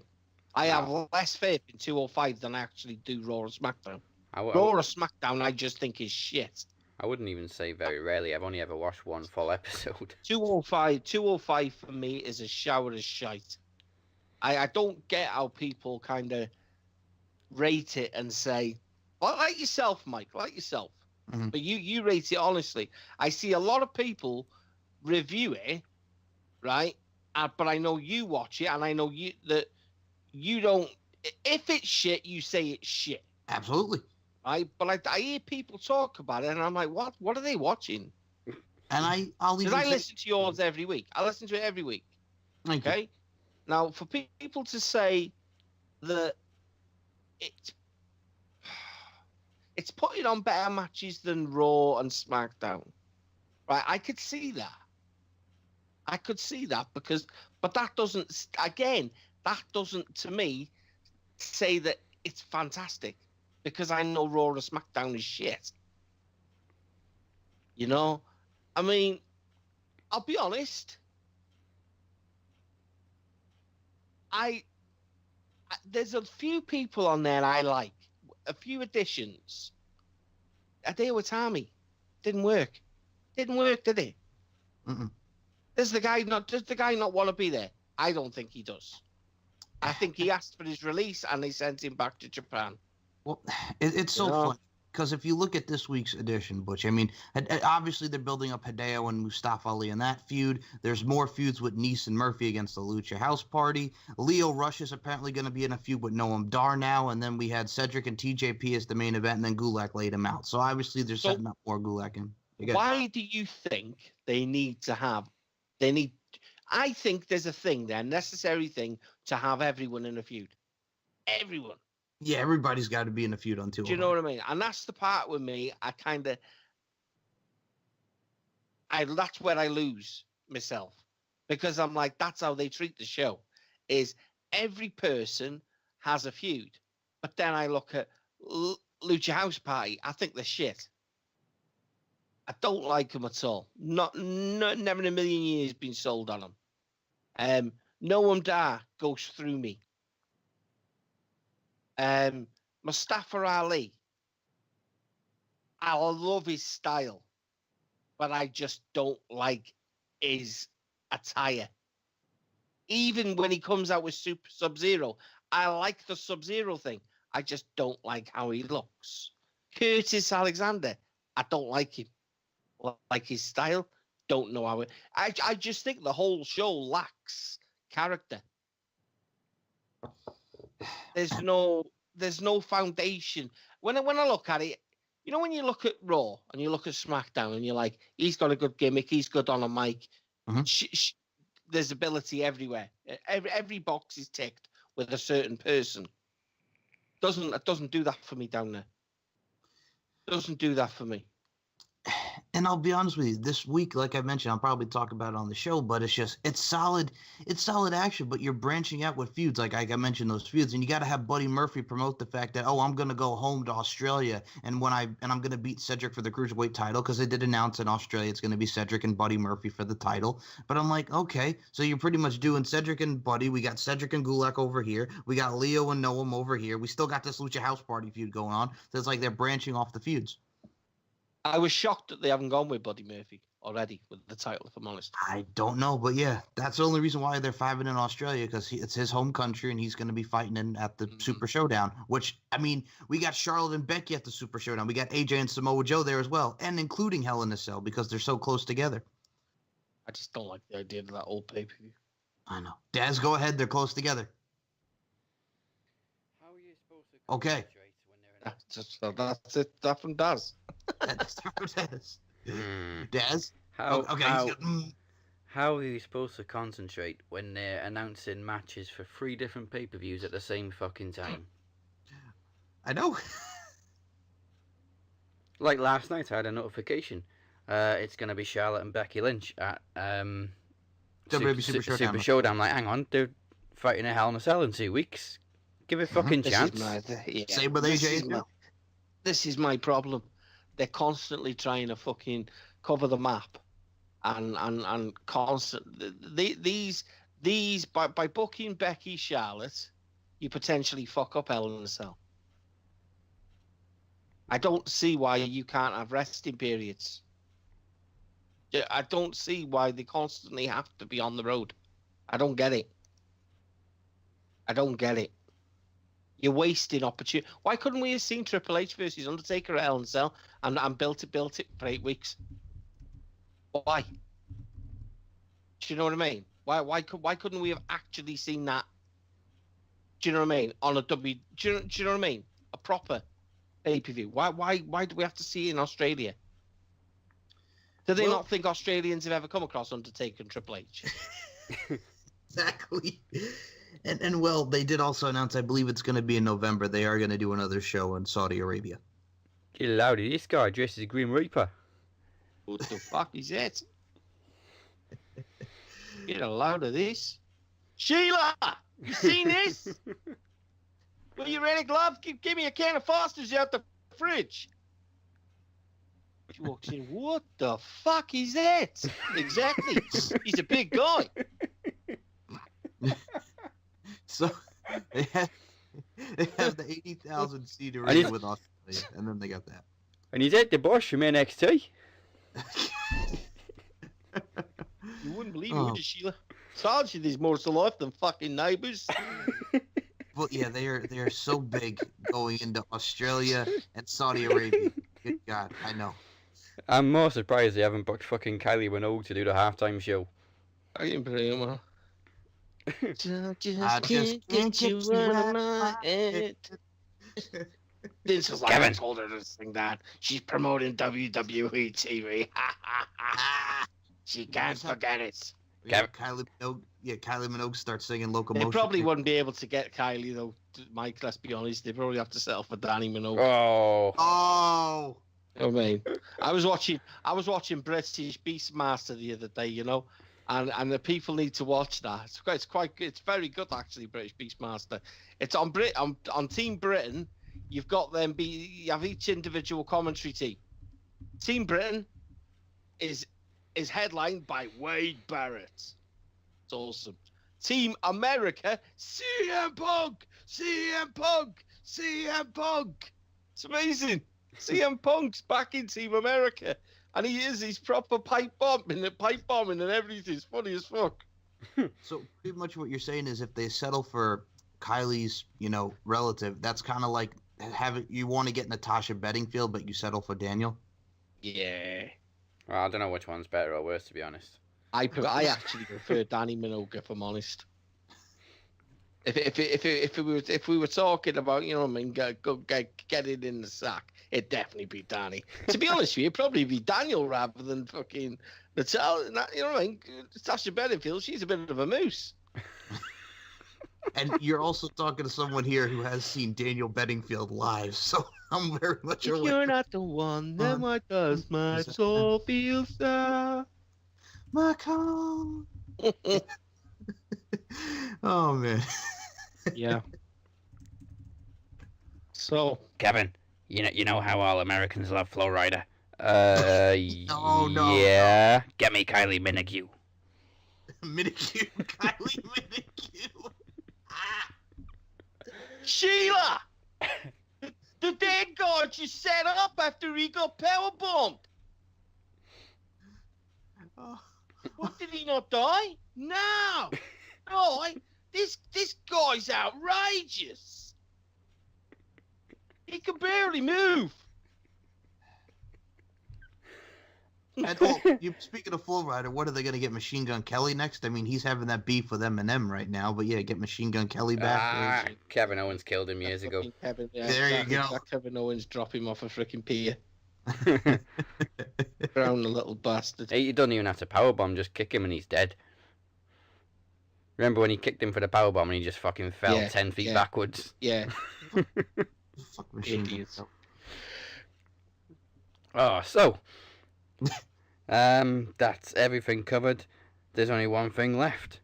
I have less faith in 205 than I actually do Raw or SmackDown. Raw or SmackDown, I just think is shit. I wouldn't even say very rarely. I've only ever watched one full episode. 205 for me is a shower of shite. I don't get how people kind of rate it and say, well, like yourself, Mike, like yourself. Mm-hmm. But you rate it honestly. I see a lot of people review it, right? But I know you watch it, and I know that you don't. If it's shit, you say it's shit. Absolutely. Right? But I hear people talk about it, and I'm like, what? What are they watching? And I'll even. Because I listen to yours every week. I listen to it every week. Thank you. Now, for people to say that it's putting on better matches than Raw and SmackDown, right? I could see that. But that doesn't, again, to me, say that it's fantastic, because I know Raw and SmackDown is shit. You know? I mean, I'll be honest. There's a few people on there I like, a few additions. Adeo Itami didn't work. Did it? Mm-mm. Does the guy not want to be there? I don't think he does. I think he asked for his release and they sent him back to Japan. Well, it's so funny. because if you look at this week's edition, Butch, I mean, obviously they're building up Hideo and Mustafa Ali in that feud. There's more feuds with Nice and Murphy against the Lucha House Party. Leo Rush is apparently going to be in a feud with Noam Dar now, and then we had Cedric and TJP as the main event, and then Gulak laid him out. So obviously they're setting up more Gulak. Why do you think they need to have? I think there's a thing there, necessary thing to have everyone in a feud. Everyone. Yeah, everybody's got to be in a feud on 2. Do you know what I mean? And that's the part with me. That's where I lose myself, because I'm like, that's how they treat the show. Is every person has a feud, but then I look at Lucha House Party. I think they're shit. I don't like them at all. Never in a million years been sold on them. Noam Dar goes through me. Mustafa Ali, I love his style, but I just don't like his attire. Even when he comes out with Super Sub-Zero, I like the Sub-Zero thing. I just don't like how he looks. Curtis Alexander, I don't like him. Like his style, don't know how it. I just think the whole show lacks character. There's no foundation. When I look at it, you know, when you look at Raw and you look at SmackDown and you're like, he's got a good gimmick, he's good on a mic. Mm-hmm. There's ability everywhere. Every box is ticked with a certain person. Doesn't do that for me down there. Doesn't do that for me. And I'll be honest with you, this week, like I mentioned, I'll probably talk about it on the show, but it's solid action, but you're branching out with feuds. Like I mentioned those feuds, and you got to have Buddy Murphy promote the fact that, I'm going to go home to Australia, and I'm going to beat Cedric for the Cruiserweight title, because they did announce in Australia it's going to be Cedric and Buddy Murphy for the title. But I'm like, okay, so you're pretty much doing Cedric and Buddy. We got Cedric and Gulak over here. We got Leo and Noam over here. We still got this Lucha House Party feud going on. So it's like they're branching off the feuds. I was shocked that they haven't gone with Buddy Murphy already with the title, if I'm honest. I don't know, but yeah, that's the only reason why they're fighting in Australia, because it's his home country and he's going to be fighting at the Super Showdown, which, I mean, we got Charlotte and Becky at the Super Showdown. We got AJ and Samoa Joe there as well, and including Hell in a Cell, because they're so close together. I just don't like the idea of that old pay-per-view. I know. Daz, go ahead. They're close together. How are you supposed to okay. That's it. That from Daz. That's from Daz. Daz? How are you supposed to concentrate when they're announcing matches for 3 different pay-per-views at the same fucking time? I know. Like last night, I had a notification. It's going to be Charlotte and Becky Lynch at Super Showdown. I'm like, hang on, they're fighting a Hell in a Cell in 2 weeks. Give it a fucking chance. Same with AJ. This is my problem. They're constantly trying to fucking cover the map, and constant these by booking Becky Charlotte, you potentially fuck up Hell in a Cell. I don't see why you can't have resting periods. I don't see why they constantly have to be on the road. I don't get it. You're wasting opportunity. Why couldn't we have seen Triple H versus Undertaker at Hell in a Cell and built it for 8 weeks? Why? Do you know what I mean? Why couldn't we have actually seen that? Do you know what I mean? On a W. Do you know what I mean? A proper pay-per-view. Why do we have to see it in Australia? Do they not think Australians have ever come across Undertaker and Triple H? Exactly. And well, they did also announce, I believe it's going to be in November, they are going to do another show in Saudi Arabia. Get louder, this guy dressed as Green Reaper. What the fuck is that? Get a load of this. Sheila! You seen this? Will you ready, glove? Give me a can of Foster's out the fridge. She walks in. What the fuck is that? Exactly. He's a big guy. So they have the 80,000 seat arena with Australia, and then they got that. And he's at the boss from NXT. You wouldn't believe it, would you, Sheila? Sergeant is more to life than fucking neighbours. But yeah, they are so big going into Australia and Saudi Arabia. Good God, I know. I'm more surprised they haven't booked fucking Kylie Minogue to do the halftime show. I can play him. I just can't get you out of my head. Vince was like, Kevin. I told her to sing that. She's promoting WWE TV. She can't forget it. Yeah, Kylie Minogue starts singing Locomotion. They probably wouldn't be able to get Kylie though, Mike. Let's be honest. They probably have to settle for Danny Minogue. Oh. I mean, I was watching British Beastmaster the other day, you know, and the people need to watch that. It's quite good. It's very good actually. British Beastmaster. It's on on Team Britain. You've got them. You have each individual commentary team. Team Britain is headlined by Wade Barrett. It's awesome. Team America, CM Punk. It's amazing. CM Punk's back in Team America, and he's proper pipe bombing and everything. It's funny as fuck. So pretty much what you're saying is if they settle for Kylie's, relative, that's kind of like you want to get Natasha Bedingfield, but you settle for Daniel. Yeah. Well, I don't know which one's better or worse, to be honest. I actually prefer Danny Minogue, if I'm honest. If we were talking about, get it in the sack, it'd definitely be Danny. To be honest with you, it'd probably be Daniel rather than fucking Natasha. Natasha Bedingfield, she's a bit of a moose. And you're also talking to someone here who has seen Daniel Bedingfield live, so I'm very much aware. If you're not the one, then why does my soul feel sad? My call. Oh man. Yeah. So, Kevin, you know how all Americans love Flo Rida? No. Yeah. Get me Kylie Minogue. Minogue, Kylie Minogue. Sheila! The dead guy just set up after he got powerbombed. What, did he not die? No! No, this guy's outrageous. He can barely move. And speaking of Full Rider, what are they going to get Machine Gun Kelly next? I mean, he's having that beef with Eminem right now, but yeah, get Machine Gun Kelly back. Kevin Owens killed him years ago. There you go. Kevin Owens drop him off a freaking pier. Brown the little bastard. Hey, you don't even have to powerbomb, just kick him and he's dead. Remember when he kicked him for the powerbomb and he just fucking fell 10 feet backwards? Yeah. Fuck Machine Gun. Oh, so that's everything covered. There's only one thing left,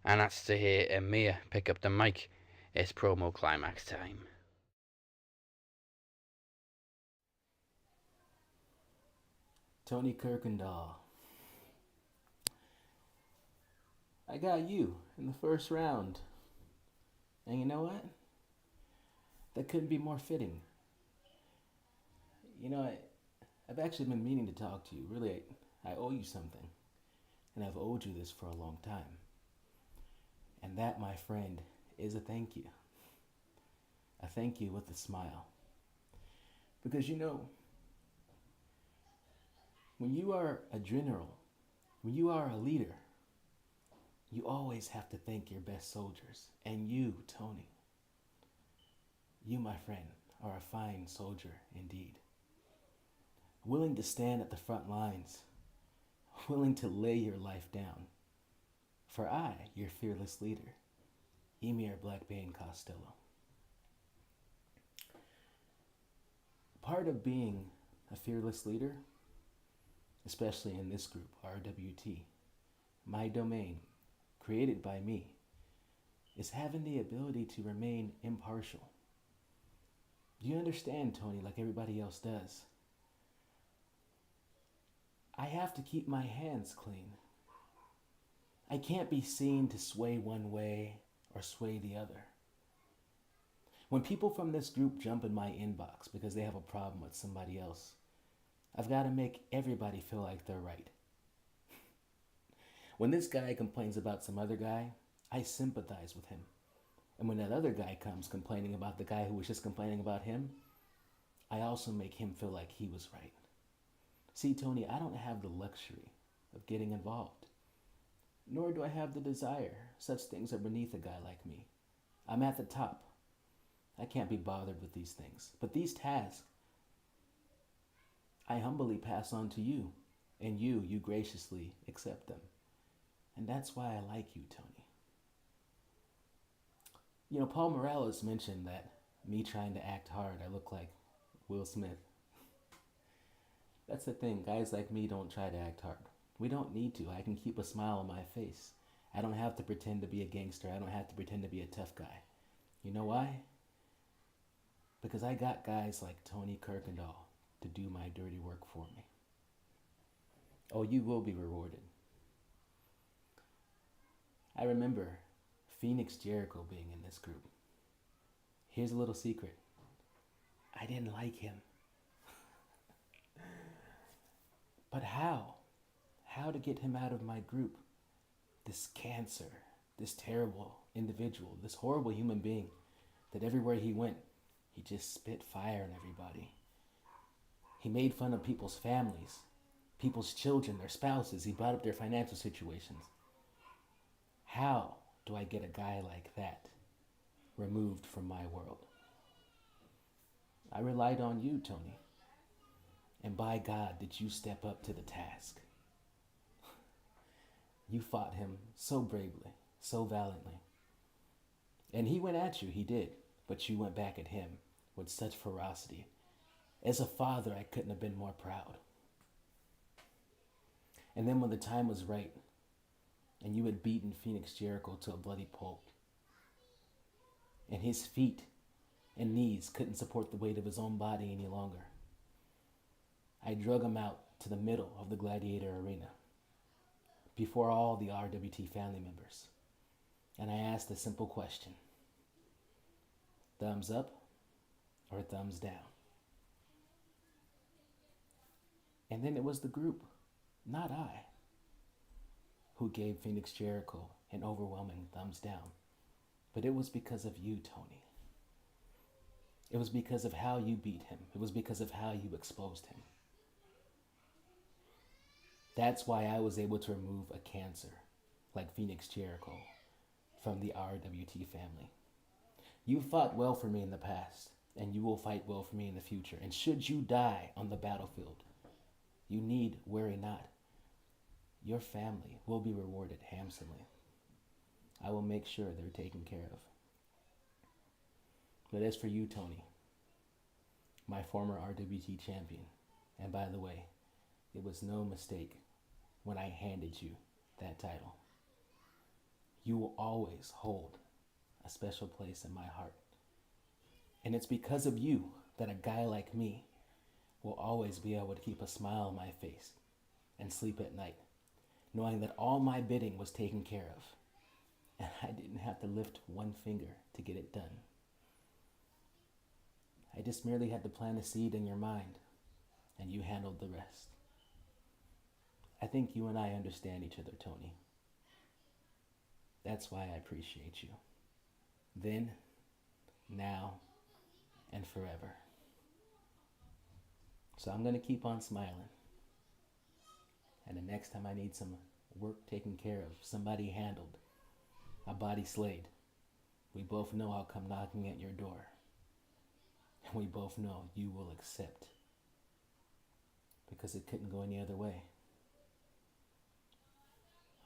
and that's to hear Amir pick up the mic. It's promo climax time. Tony Kirkendall. I got you in the first round. And you know what? That couldn't be more fitting. I've actually been meaning to talk to you. Really, I owe you something. And I've owed you this for a long time. And that, my friend, is a thank you. A thank you with a smile. Because when you are a general, when you are a leader, you always have to thank your best soldiers. And you, Tony, you, my friend, are a fine soldier indeed. Willing to stand at the front lines, willing to lay your life down. For I, your fearless leader, Emir Blackbane Costello. Part of being a fearless leader, especially in this group, RWT, my domain, created by me, is having the ability to remain impartial. Do you understand, Tony, like everybody else does? I have to keep my hands clean. I can't be seen to sway one way or sway the other. When people from this group jump in my inbox because they have a problem with somebody else, I've got to make everybody feel like they're right. When this guy complains about some other guy, I sympathize with him. And when that other guy comes complaining about the guy who was just complaining about him, I also make him feel like he was right. See, Tony, I don't have the luxury of getting involved, nor do I have the desire. Such things are beneath a guy like me. I'm at the top. I can't be bothered with these things. But these tasks, I humbly pass on to you, and you graciously accept them. And that's why I like you, Tony. You know, Paul Morales mentioned that me trying to act hard, I look like Will Smith. That's the thing, guys like me don't try to act hard. We don't need to. I can keep a smile on my face. I don't have to pretend to be a gangster. I don't have to pretend to be a tough guy. You know why? Because I got guys like Tony Kirkendall to do my dirty work for me. Oh, you will be rewarded. I remember Phoenix Jericho being in this group. Here's a little secret. I didn't like him. But how? How to get him out of my group? This cancer, this terrible individual, this horrible human being that everywhere he went, he just spit fire on everybody. He made fun of people's families, people's children, their spouses. He brought up their financial situations. How do I get a guy like that removed from my world? I relied on you, Tony. And by God, did you step up to the task. You fought him so bravely, so valiantly. And he went at you, he did, but you went back at him with such ferocity. As a father, I couldn't have been more proud. And then when the time was right, and you had beaten Phoenix Jericho to a bloody pulp, and his feet and knees couldn't support the weight of his own body any longer, I drug him out to the middle of the Gladiator Arena before all the RWT family members. And I asked a simple question. Thumbs up or thumbs down? And then it was the group, not I, who gave Phoenix Jericho an overwhelming thumbs down. But it was because of you, Tony. It was because of how you beat him. It was because of how you exposed him. That's why I was able to remove a cancer like Phoenix Jericho from the RWT family. You fought well for me in the past, and you will fight well for me in the future. And should you die on the battlefield, you need worry not. Your family will be rewarded handsomely. I will make sure they're taken care of. But as for you, Tony, my former RWT champion, and by the way, it was no mistake when I handed you that title. You will always hold a special place in my heart. And it's because of you that a guy like me will always be able to keep a smile on my face and sleep at night, knowing that all my bidding was taken care of, and I didn't have to lift one finger to get it done. I just merely had to plant a seed in your mind, and you handled the rest. I think you and I understand each other, Tony. That's why I appreciate you. Then, now, and forever. So I'm going to keep on smiling. And the next time I need some work taken care of, somebody handled, a body slayed, we both know I'll come knocking at your door. And we both know you will accept. Because it couldn't go any other way.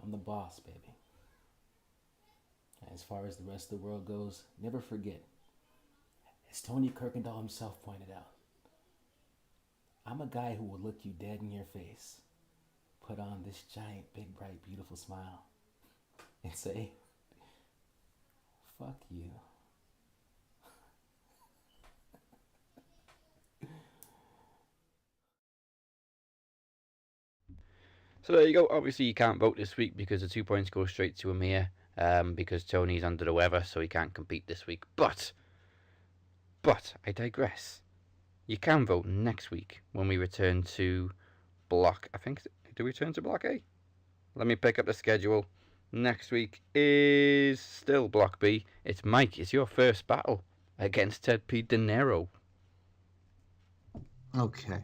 I'm the boss, baby. As far as the rest of the world goes, never forget, as Tony Kirkendall himself pointed out, I'm a guy who will look you dead in your face, put on this giant, big, bright, beautiful smile, and say, fuck you. So there you go. Obviously, you can't vote this week because the 2 points go straight to Amir because Tony's under the weather, so he can't compete this week. But I digress. You can vote next week when we return to Block. I think, do we return to Block A? Let me pick up the schedule. Next week is still Block B. It's Mike. It's your first battle against Ted P. De Niro. Okay.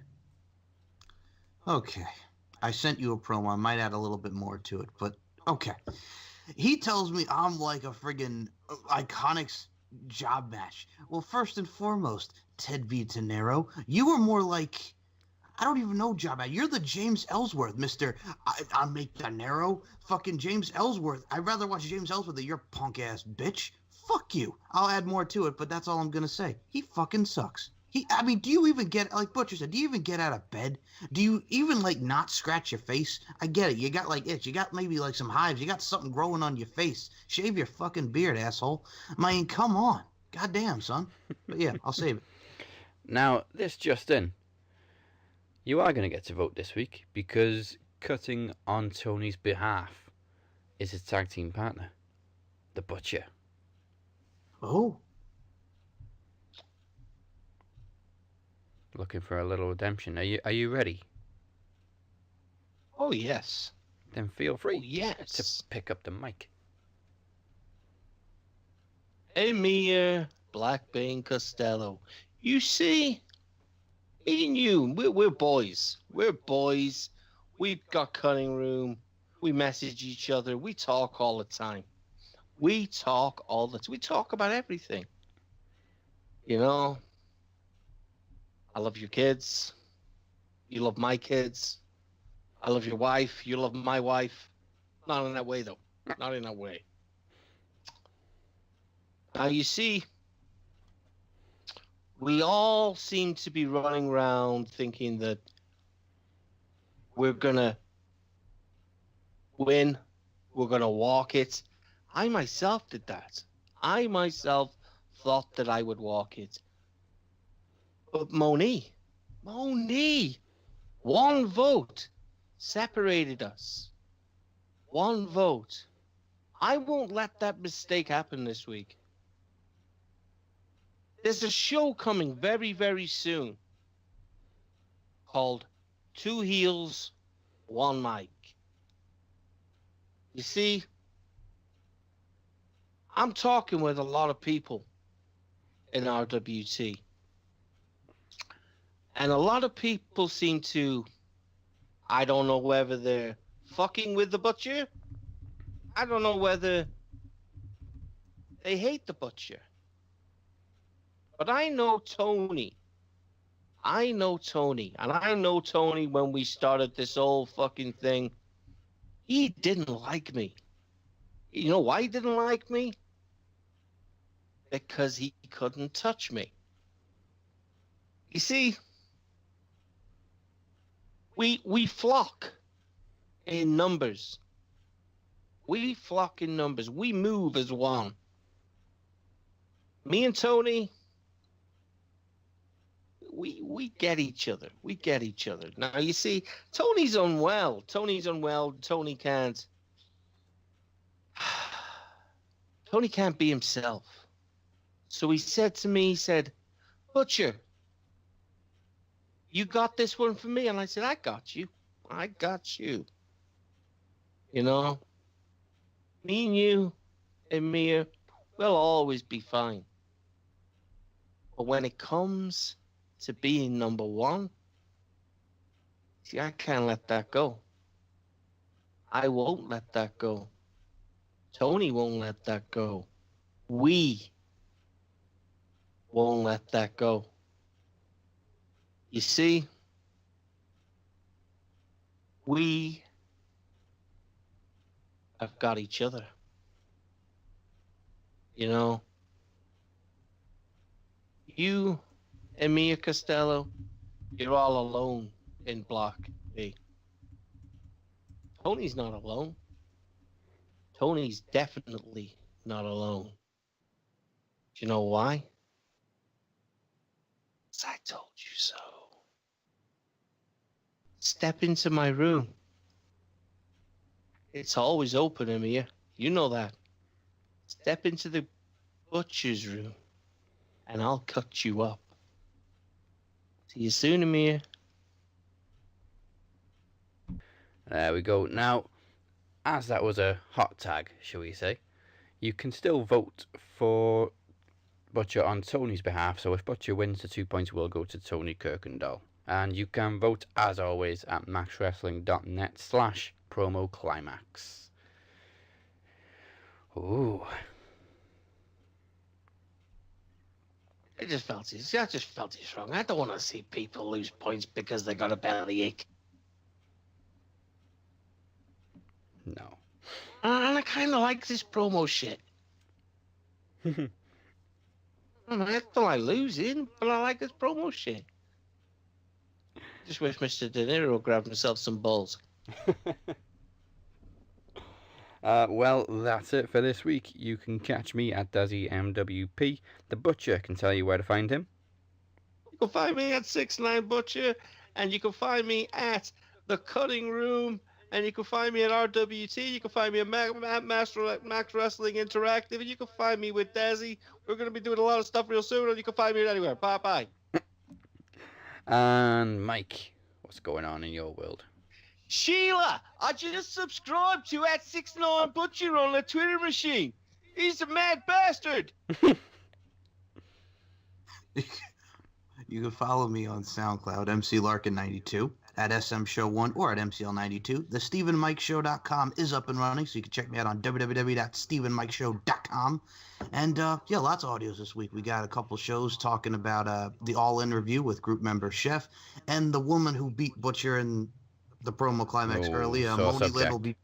Okay. I sent you a promo. I might add a little bit more to it, but okay. He tells me I'm like a friggin' Iconics job match. Well, first and foremost, Ted B. De Niro, you were more like, I don't even know job match. You're the James Ellsworth, Mr. I make De Niro. Fucking James Ellsworth. I'd rather watch James Ellsworth than your punk ass bitch. Fuck you. I'll add more to it, but that's all I'm gonna say. He fucking sucks. I mean, do you even get, like Butcher said, do you even get out of bed? Do you even, like, not scratch your face? I get it. You got, like, itch. You got maybe, like, some hives. You got something growing on your face. Shave your fucking beard, asshole. I mean, come on. Goddamn, son. But yeah, I'll save it. Now, this just in. You are going to get to vote this week because cutting on Tony's behalf is his tag team partner, the Butcher. Oh. Looking for a little redemption. Are you ready? Oh, yes. Then feel free Oh, yes. to pick up the mic. Emir Blackbane Costello. You see, me and you, we're boys. We're boys. We've got cutting room. We message each other. We talk all the time. We talk all the time. We talk about everything. You know, I love your kids. You love my kids. I love your wife. You love my wife. Not in that way, though. Not in that way. Now, you see, we all seem to be running around thinking that we're going to win. We're going to walk it. I myself did that. I myself thought that I would walk it. But Moni, one vote separated us. One vote. I won't let that mistake happen this week. There's a show coming very, very soon called Two Heels, One Mic. You see, I'm talking with a lot of people in RWT. And a lot of people seem to, I don't know whether they're fucking with the Butcher. I don't know whether they hate the Butcher. But I know Tony. And I know Tony when we started this whole fucking thing. He didn't like me. You know why he didn't like me? Because he couldn't touch me. You see, we flock in numbers. We flock in numbers. We move as one. Me and Tony, we get each other. We get each other. Now, you see, Tony's unwell. Tony can't. Tony can't be himself. So he said to me, Butcher, you got this one for me? And I said, I got you. You know, me and you and Mia, we'll always be fine. But when it comes to being number one, see, I can't let that go. I won't let that go. Tony won't let that go. We won't let that go. You see, we have got each other. You know, you and Mia Costello, you're all alone in Block B. Tony's not alone. Tony's definitely not alone. Do you know why? 'Cause I told you so. Step into my room. It's always open, Amir. You know that. Step into the butcher's room, and I'll cut you up. See you soon, Amir. There we go. Now, as that was a hot tag, shall we say, you can still vote for Butcher on Tony's behalf. So if Butcher wins, the 2 points will go to Tony Kirkendall. And you can vote, as always, at maxwrestling.net/promoclimax. Ooh. I just felt it's wrong. I don't want to see people lose points because they got a belly ache. No. And I kind of like this promo shit. I don't like losing, but I like this promo shit. Just wish Mr. De Niro grabbed himself some balls. Well, that's it for this week. You can catch me at Dazzy MWP. The Butcher can tell you where to find him. You can find me at 69 Butcher, and you can find me at The Cutting Room, and you can find me at RWT. You can find me at Max Wrestling Interactive, and you can find me with Dazzy. We're going to be doing a lot of stuff real soon, and you can find me anywhere. Bye-bye. And Mike, what's going on in your world? Sheila, I just subscribed to at 69 Butcher on the Twitter machine. He's a mad bastard. You can follow me on SoundCloud, MC Larkin92, at SM Show 1 or at MCL92. The StephenMikeShow.com is up and running, so you can check me out on www.stephenmikeshow.com. And yeah, lots of audios this week. We got a couple shows talking about the All-In review with group member Chef and the woman who beat Butcher in the promo climax early. Moni Lynn will be.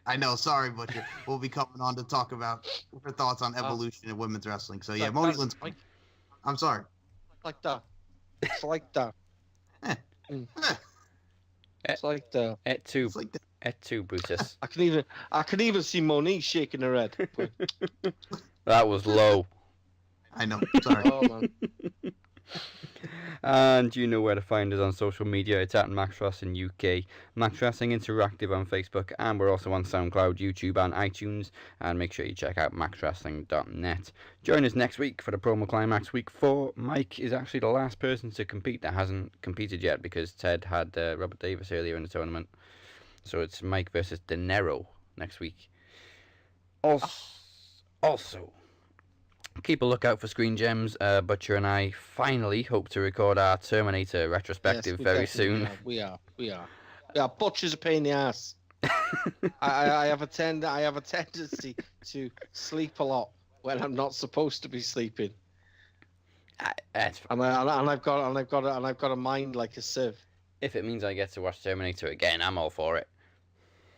I know, sorry, Butcher. We'll be coming on to talk about her thoughts on evolution in women's wrestling. So yeah, Moni Lynn's. I'm sorry. Like that. It's like that. It's like that. Et tu, It's like that. Et tu, Brutus. I can even see Monique shaking her head. That was low. I know. Sorry. Oh man. And you know where to find us on social media. It's at Max Wrestling UK, Max Wrestling Interactive on Facebook, and we're also on SoundCloud, YouTube, and iTunes. And make sure you check out maxwrestling.net. Join us next week for the Promo Climax Week 4. Mike is actually the last person to compete that hasn't competed yet because Ted had Robert Davis earlier in the tournament. So it's Mike versus De Niro next week. Also, keep a lookout for Screen Gems. Butcher and I finally hope to record our Terminator retrospective very soon. We are. Yeah, Butcher's a pain in the ass. I have a tendency to sleep a lot when I'm not supposed to be sleeping. I've got a mind like a sieve. If it means I get to watch Terminator again, I'm all for it.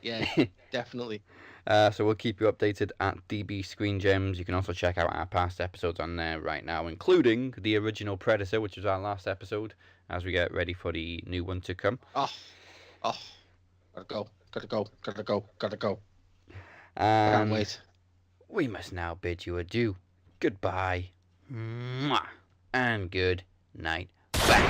Yeah, definitely. So we'll keep you updated at DB Screen Gems. You can also check out our past episodes on there right now, including the original Predator, which was our last episode, as we get ready for the new one to come. Oh, gotta go. And Can't wait. we must now bid you adieu. Goodbye. Mwah. And good night. Bye.